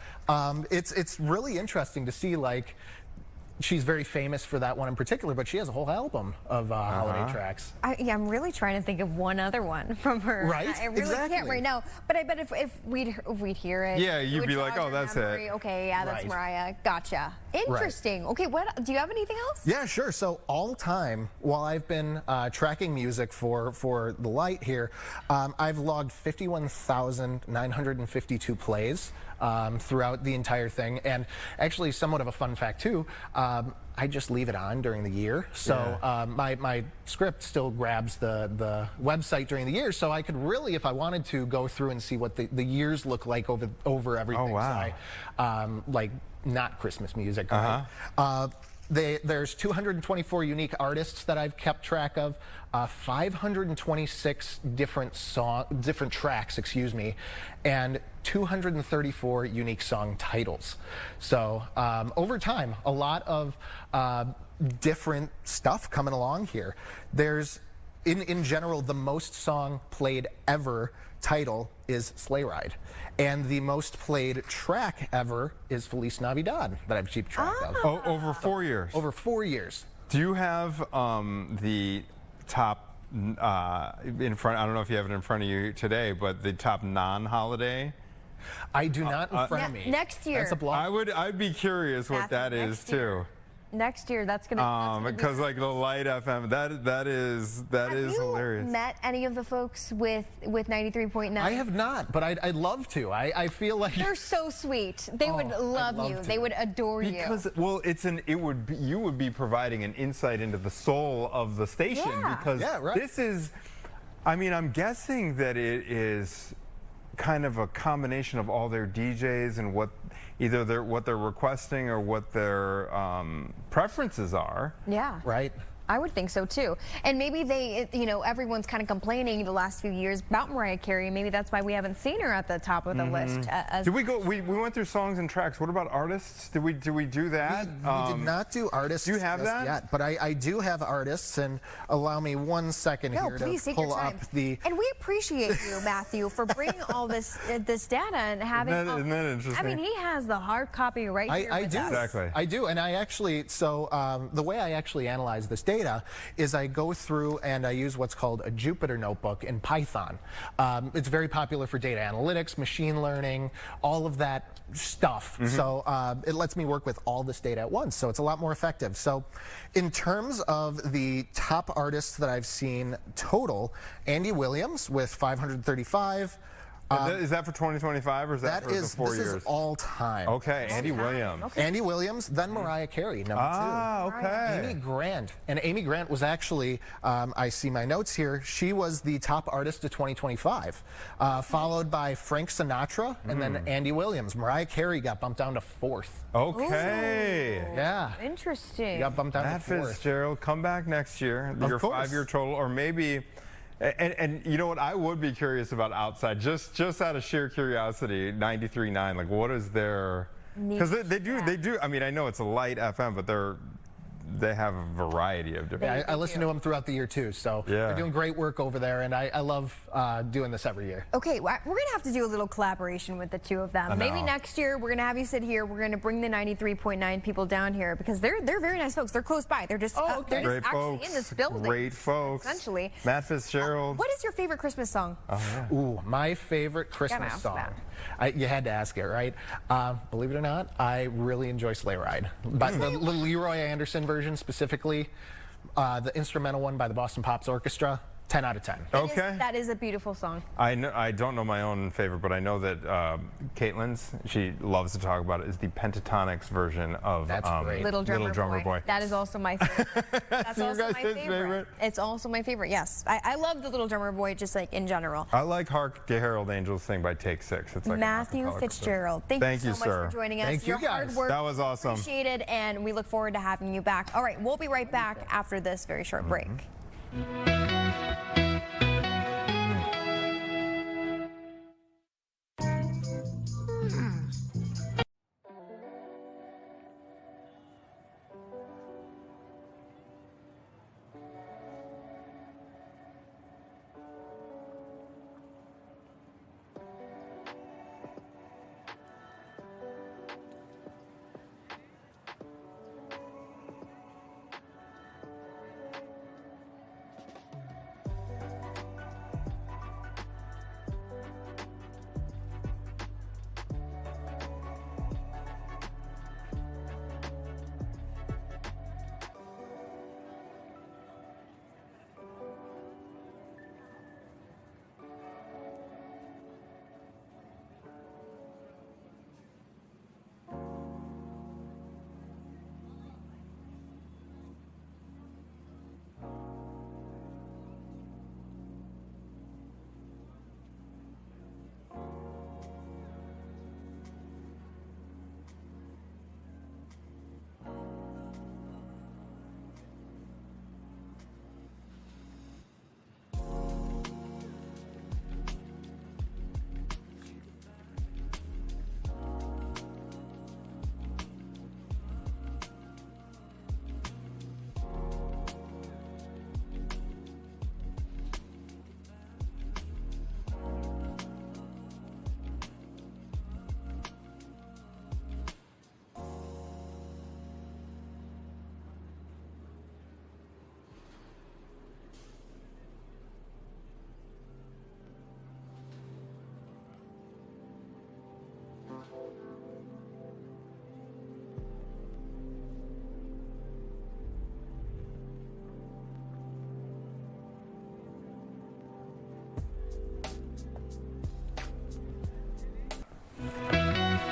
it's really interesting to see, like, she's very famous for that one in particular, but she has a whole album of holiday tracks. I'm really trying to think of one other one from her. Right? I really can't Exactly. right now. But I bet if we'd hear it, Yeah, it you'd would be like, jog oh, your that's memory. it. Okay, yeah, that's Right. Mariah. Gotcha. Interesting. Okay, what do you have anything else? Yeah, sure. So all time, while I've been tracking music for the light here, I've logged 51,952 plays throughout the entire thing. And actually, somewhat of a fun fact too, I just leave it on during the year. So my script still grabs the website during the year, so I could really, if I wanted to, go through and see what the years look like over everything. Oh, wow. So like not Christmas music. Right? There's 224 unique artists that I've kept track of, 526 different tracks, excuse me, and 234 unique song titles. So over time, a lot of different stuff coming along here. There's, in general, the most song played ever title is Sleigh Ride. And the most played track ever is Feliz Navidad that I've kept track of. Oh, over 4 years. Over 4 years. Do you have the top in front? I don't know if you have it in front of you today, but the top non-holiday. I do not in front of me. Next year. That's a block. I'd be curious what Matthew, that is next year. too. Next year, that's gonna. Because like the Light FM, that is hilarious. Have you met any of the folks with 93.9? I have not, but I'd love to. I feel like They're so sweet. They would love love you. to. They would adore you. Because you would be providing an insight into the soul of the station because this is, I mean, I'm guessing that it is kind of a combination of all their DJs and what they're requesting or what their preferences are. Yeah. right. I would think so too. And maybe everyone's kind of complaining the last few years about Mariah Carey. Maybe that's why we haven't seen her at the top of the list. Did we go? We went through songs and tracks. What about artists? Did we do that? We did not do artists. Do you have just that? yet, but I do have artists, and allow me 1 second No, here please to take your pull time. up the. And we appreciate you, Matthew, for bringing all this data and having. Isn't that interesting? I mean, he has the hard copy right here. I with do. us. Exactly. I do, and I actually, the way I actually analyze this data is I go through and I use what's called a Jupyter notebook in Python. It's very popular for data analytics, machine learning, all of that stuff. So it lets me work with all this data at once, so it's a lot more effective. So in terms of the top artists that I've seen total, Andy Williams with 535. Is that for 2025 or is that for the 4 years? This is all time. Okay, Andy Williams. Okay. Andy Williams, then Mariah Carey, number 2. Ah, okay. Amy Grant. And Amy Grant was actually, I see my notes here, she was the top artist of 2025, followed by Frank Sinatra and then Andy Williams. Mariah Carey got bumped down to 4th. Okay. Yeah. Interesting. Got bumped down Matt to 4th. Fitzgerald, come back next year. Your course. 5-year total, or maybe. And you know what? I would be curious about outside, just out of sheer curiosity. 93.9, like what is their? Because they do. I mean, I know it's a light FM, but they have a variety of different. Yeah, I listen to them throughout the year too, so they're doing great work over there, and I love doing this every year. Okay, we're going to have to do a little collaboration with the two of them. Maybe next year we're going to have you sit here. We're going to bring the 93.9 people down here because they're very nice folks. They're close by. They're just, they're Great just actually folks. in this building. Great folks. Essentially. Matt Fitzgerald. What is your favorite Christmas song? Ooh, my favorite Christmas ask song. that. You had to ask it, right? Believe it or not, I really enjoy Sleigh Ride. But the Leroy Anderson version specifically, the instrumental one by the Boston Pops Orchestra. 10 out of 10. Okay. That is a beautiful song. I know, I don't know my own favorite, but I know that Caitlin's, she loves to talk about it, is the Pentatonics version of That's great. Little Drummer Boy. That is also my favorite. That's Your also my guys' favorite. favorite? It's also my favorite, yes. I love the Little Drummer Boy just like in general. I like Hark the Herald Angels Sing by Take Six. It's like Matthew Fitzgerald. Thank you so sir. much for joining us. Thank you, Your hard guys. work That was awesome. appreciated, and we look forward to having you back. All right, we'll be right back after this very short break.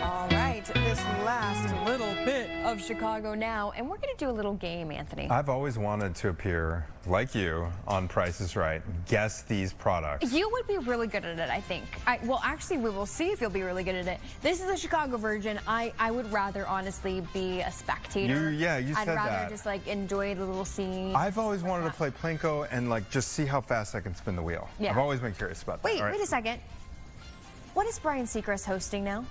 All right, this last little bit of Chicago Now, and we're going to do a little game, Anthony. I've always wanted to appear, like you, on Price is Right. Guess these products. You would be really good at it, I think. Well, actually, we will see if you'll be really good at it. This is a Chicago version. I would rather, honestly, be a spectator. You I'd said rather that. just, like, enjoy the little scene. I've always wanted to play Plinko and like just see how fast I can spin the wheel. Yeah. I've always been curious about that. Wait, All right. wait a second. What is Brian Seacrest hosting now?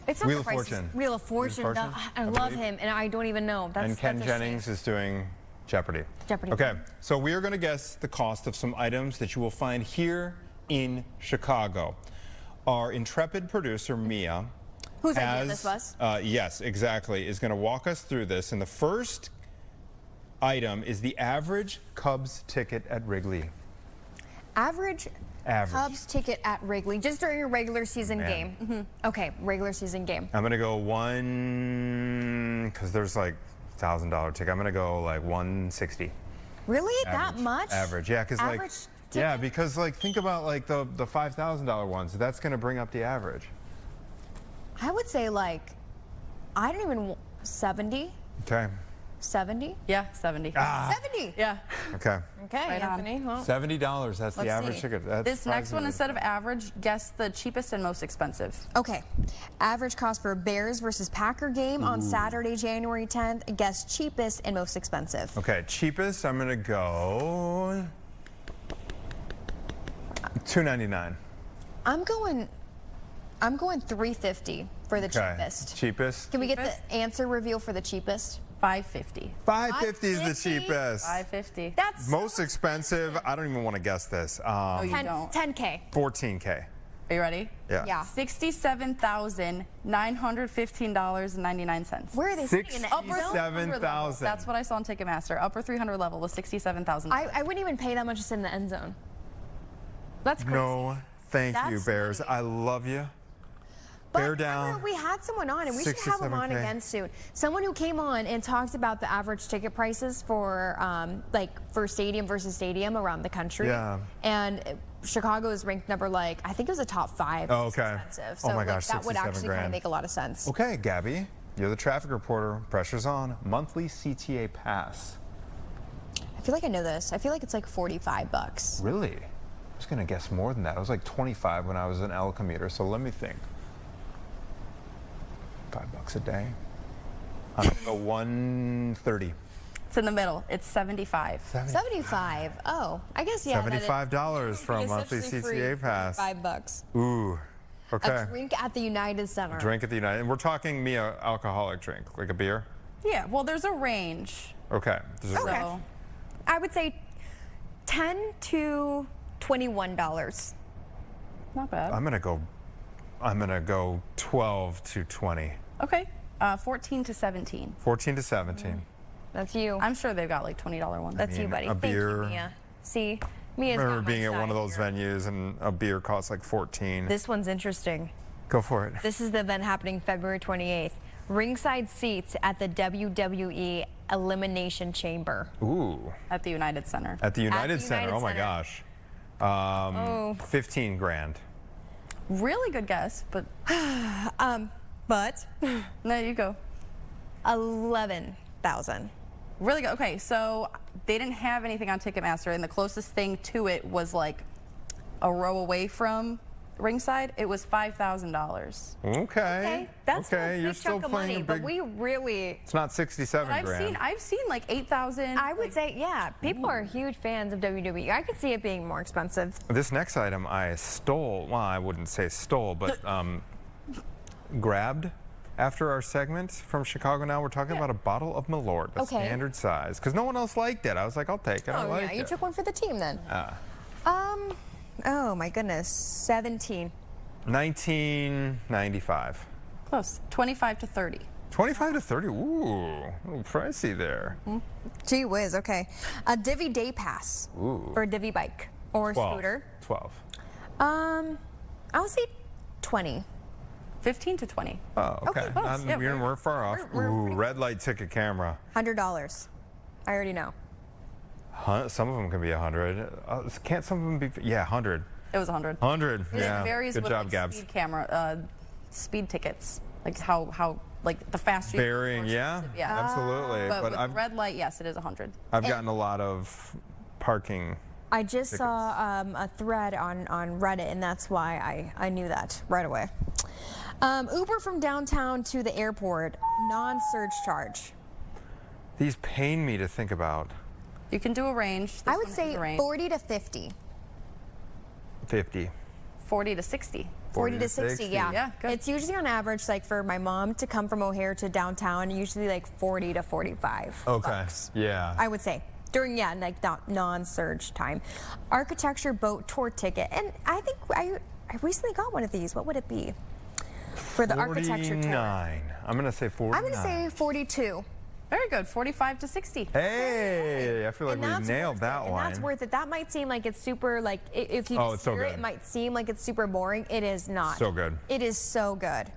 It's not Wheel The of Price is- Fortune. Wheel of Fortune. Wheel of Fortune, I I love believe. him, and I don't even know. And Ken that's a Jennings shame. is doing Jeopardy. Jeopardy. Okay, so we are going to guess the cost of some items that you will find here in Chicago. Our intrepid producer, Mia, Whose idea this was? Yes, exactly, is going to walk us through this. And the first item is the average Cubs ticket at Wrigley. Average Cubs ticket at Wrigley, just during a regular season game. Okay, regular season game. I'm going to go because there's like $1,000 ticket. I'm going to go like 160. Really? That Average. much? Average, yeah, because like, Average yeah, ticket? because like think about like the $5,000 ones. That's going to bring up the average. I would say like, I don't even, 70? Okay. 70? Yeah, 70. 70? Yeah. Okay. Okay, Right on. Anthony. Well, $70. That's the Let's average see. ticket. That's This next one, surprising. instead of average, guess the cheapest and most expensive. okay. Average cost for a Bears versus Packer game on Saturday, January 10th. Guess cheapest and most expensive. Okay, cheapest. I'm going to go $2.99. I'm going $350 for the Okay. cheapest. Cheapest. Can we get Cheapest? the answer reveal for the cheapest? $5.50. $5.50 is the $5.50? cheapest. $5.50. That's Most expensive. I don't even want to guess this. you don't. 10K. 14K. Are you ready? Yeah. Yeah. $67,915.99. Where are they sitting in the end zone? 67,000. That's what I saw on Ticketmaster. Upper 300 level was $67,000. I wouldn't even pay that much to sit in the end zone. That's crazy. No, thank you, That's Bears. sweet. I love you. Bear down. remember we had someone on, and we should have him on 67K. again soon. Someone who came on and talked about the average ticket prices for for stadium versus stadium around the country. Yeah. And Chicago is ranked number I think it was a top 5. Oh, most okay. expensive. So Oh my gosh, that would 67 actually kind grand. of make a lot of sense. Okay, Gabby, you're the traffic reporter. Pressure's on. Monthly CTA pass. I feel like I know this. I feel like it's like $45. Really? I was gonna guess more than that. It was like 25 when I was an L commuter. So let me think. $5 a day. I'm gonna go 130. It's in the middle. It's 75. 75. Oh, I guess yeah. $75 for a monthly CTA pass. $5. Ooh. Okay. A drink at the United Center. Drink at the United. And we're talking me a alcoholic drink, like a beer. Yeah, well, there's a range. Okay. Okay. So I would say $10 to $21. not bad. I'm gonna go 12 to 20. Okay. 14 to 17. 14 to 17. That's you. I'm sure they've got like $20 ones. That's you, mean, buddy. a Thank beer. you, Mia. See, Mia's I got remember my being at one of side those here. venues and a beer costs like 14. This one's interesting. Go for it. This is the event happening February 28th. Ringside seats at the WWE Elimination Chamber. Ooh. At the United Center. At the United the Center. United Oh my Center. gosh. 15 grand. Really good guess, but But no, you go. 11,000. Really good. Okay, so they didn't have anything on Ticketmaster, and the closest thing to it was like a row away from ringside. It was $5,000. Okay. That's a okay. big You're still chunk of playing money, a but big. we really. It's not 67 But grand. I've seen like 8,000. I would say, yeah, people are huge fans of WWE. I could see it being more expensive. This next item I stole. Well, I wouldn't say stole, but grabbed after our segment from Chicago Now. We're talking about a bottle of Malort, the Okay. standard size, because no one else liked it. I was like, I'll take it. I Oh, like yeah, you it. took one for the team then. Oh my goodness, 17. 1995. Close. 25 to 30. 25 to 30. Ooh, a little pricey there. Gee whiz, okay. A Divvy Day Pass Ooh. for a Divvy bike or 12. scooter. 12. I'll say 20. 15 to 20. Oh, okay. close. Yeah, We're far off. we're Ooh, pretty red light ticket camera. $100. I already know. Some of them can be 100. Can't some of them be? Yeah, 100. It was 100. 100. Yeah. It varies Good with job, like, Gabs. speed camera, speed tickets. Like how like the faster. Varying, you yeah. Yeah. Absolutely. But with I've red light, yes, it is 100. gotten a lot of parking. I just saw a thread on Reddit, and that's why I knew that right away. Uber from downtown to the airport, non-surge charge. These pain me to think about. You can do a range. This I would one is say a range. 40 to 50. 50. 40 to 60. 40 to 60, yeah. Yeah, good. It's usually on average, like for my mom to come from O'Hare to downtown, usually like 40 to 45 Okay. bucks, Yeah. I would say. During, like non-surge time. Architecture boat tour ticket. And I think I recently got one of these. What would it be? For the architecture tour. 49. I'm going to say 49. I'm going to say 42. Very good. 45 to 60. Hey, I feel like And we that's nailed worth that it. one. And that's worth it. That might seem like it's super, like, if you Oh, it's so hear it, good. it might seem like it's super boring. It is not. So good. It is so good.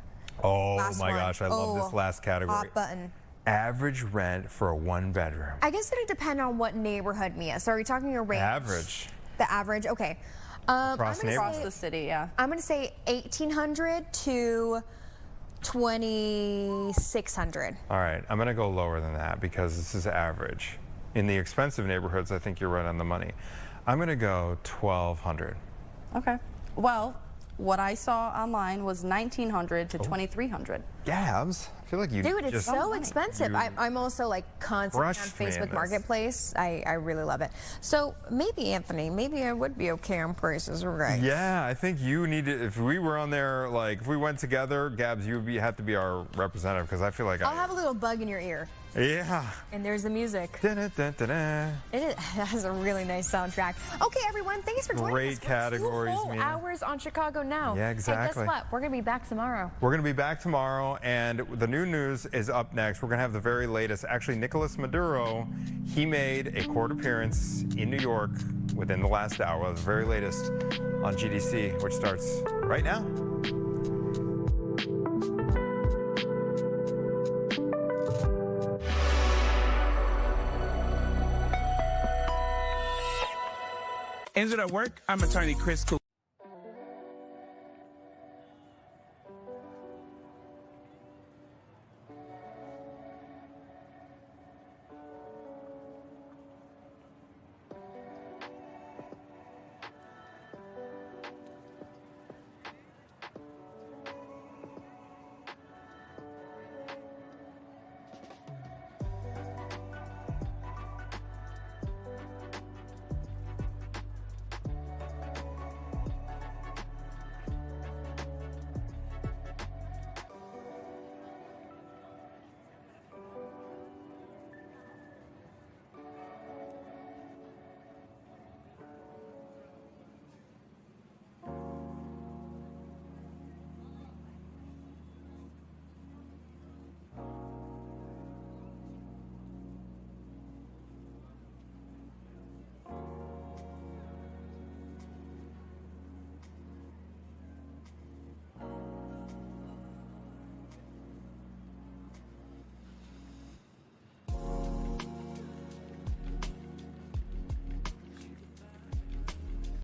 Oh Last my one. gosh, I love this Oh, last category. Hot button. Average rent for a one bedroom. I guess it'll depend on what neighborhood, Mia. So are we talking a range? Average. The average, okay. Across I'm gonna Across say- the city, yeah. I'm going to say 1,800 to 2,600. All right, I'm going to go lower than that because this is average. In the expensive neighborhoods, I think you're right on the money. I'm going to go 1,200. Okay. Well, what I saw online was 1,900 to 2,300. Gabs, I feel like you Dude, it's just so expensive. I'm also like constantly on crushed me in Facebook this. Marketplace. I really love it. So maybe, Anthony, maybe I would be okay on prices, right? Yeah, I think you need to. If we were on there, like if we went together, Gabs, you would have to be our representative because I feel like I'll have a little bug in your ear. Yeah. And there's the music. Da-da-da-da-da. It has a really nice soundtrack. Okay, everyone, thanks for joining Great us. For categories, 2 whole Mia. hours on Chicago Now. Yeah, And exactly. guess what? We're going to be back tomorrow. We're going to be back tomorrow, and the new news is up next. We're going to have the very latest. Actually, Nicolas Maduro, he made a court appearance in New York within the last hour. The very latest on GDC, which starts right now. Injured at work? I'm attorney Chris Cooper.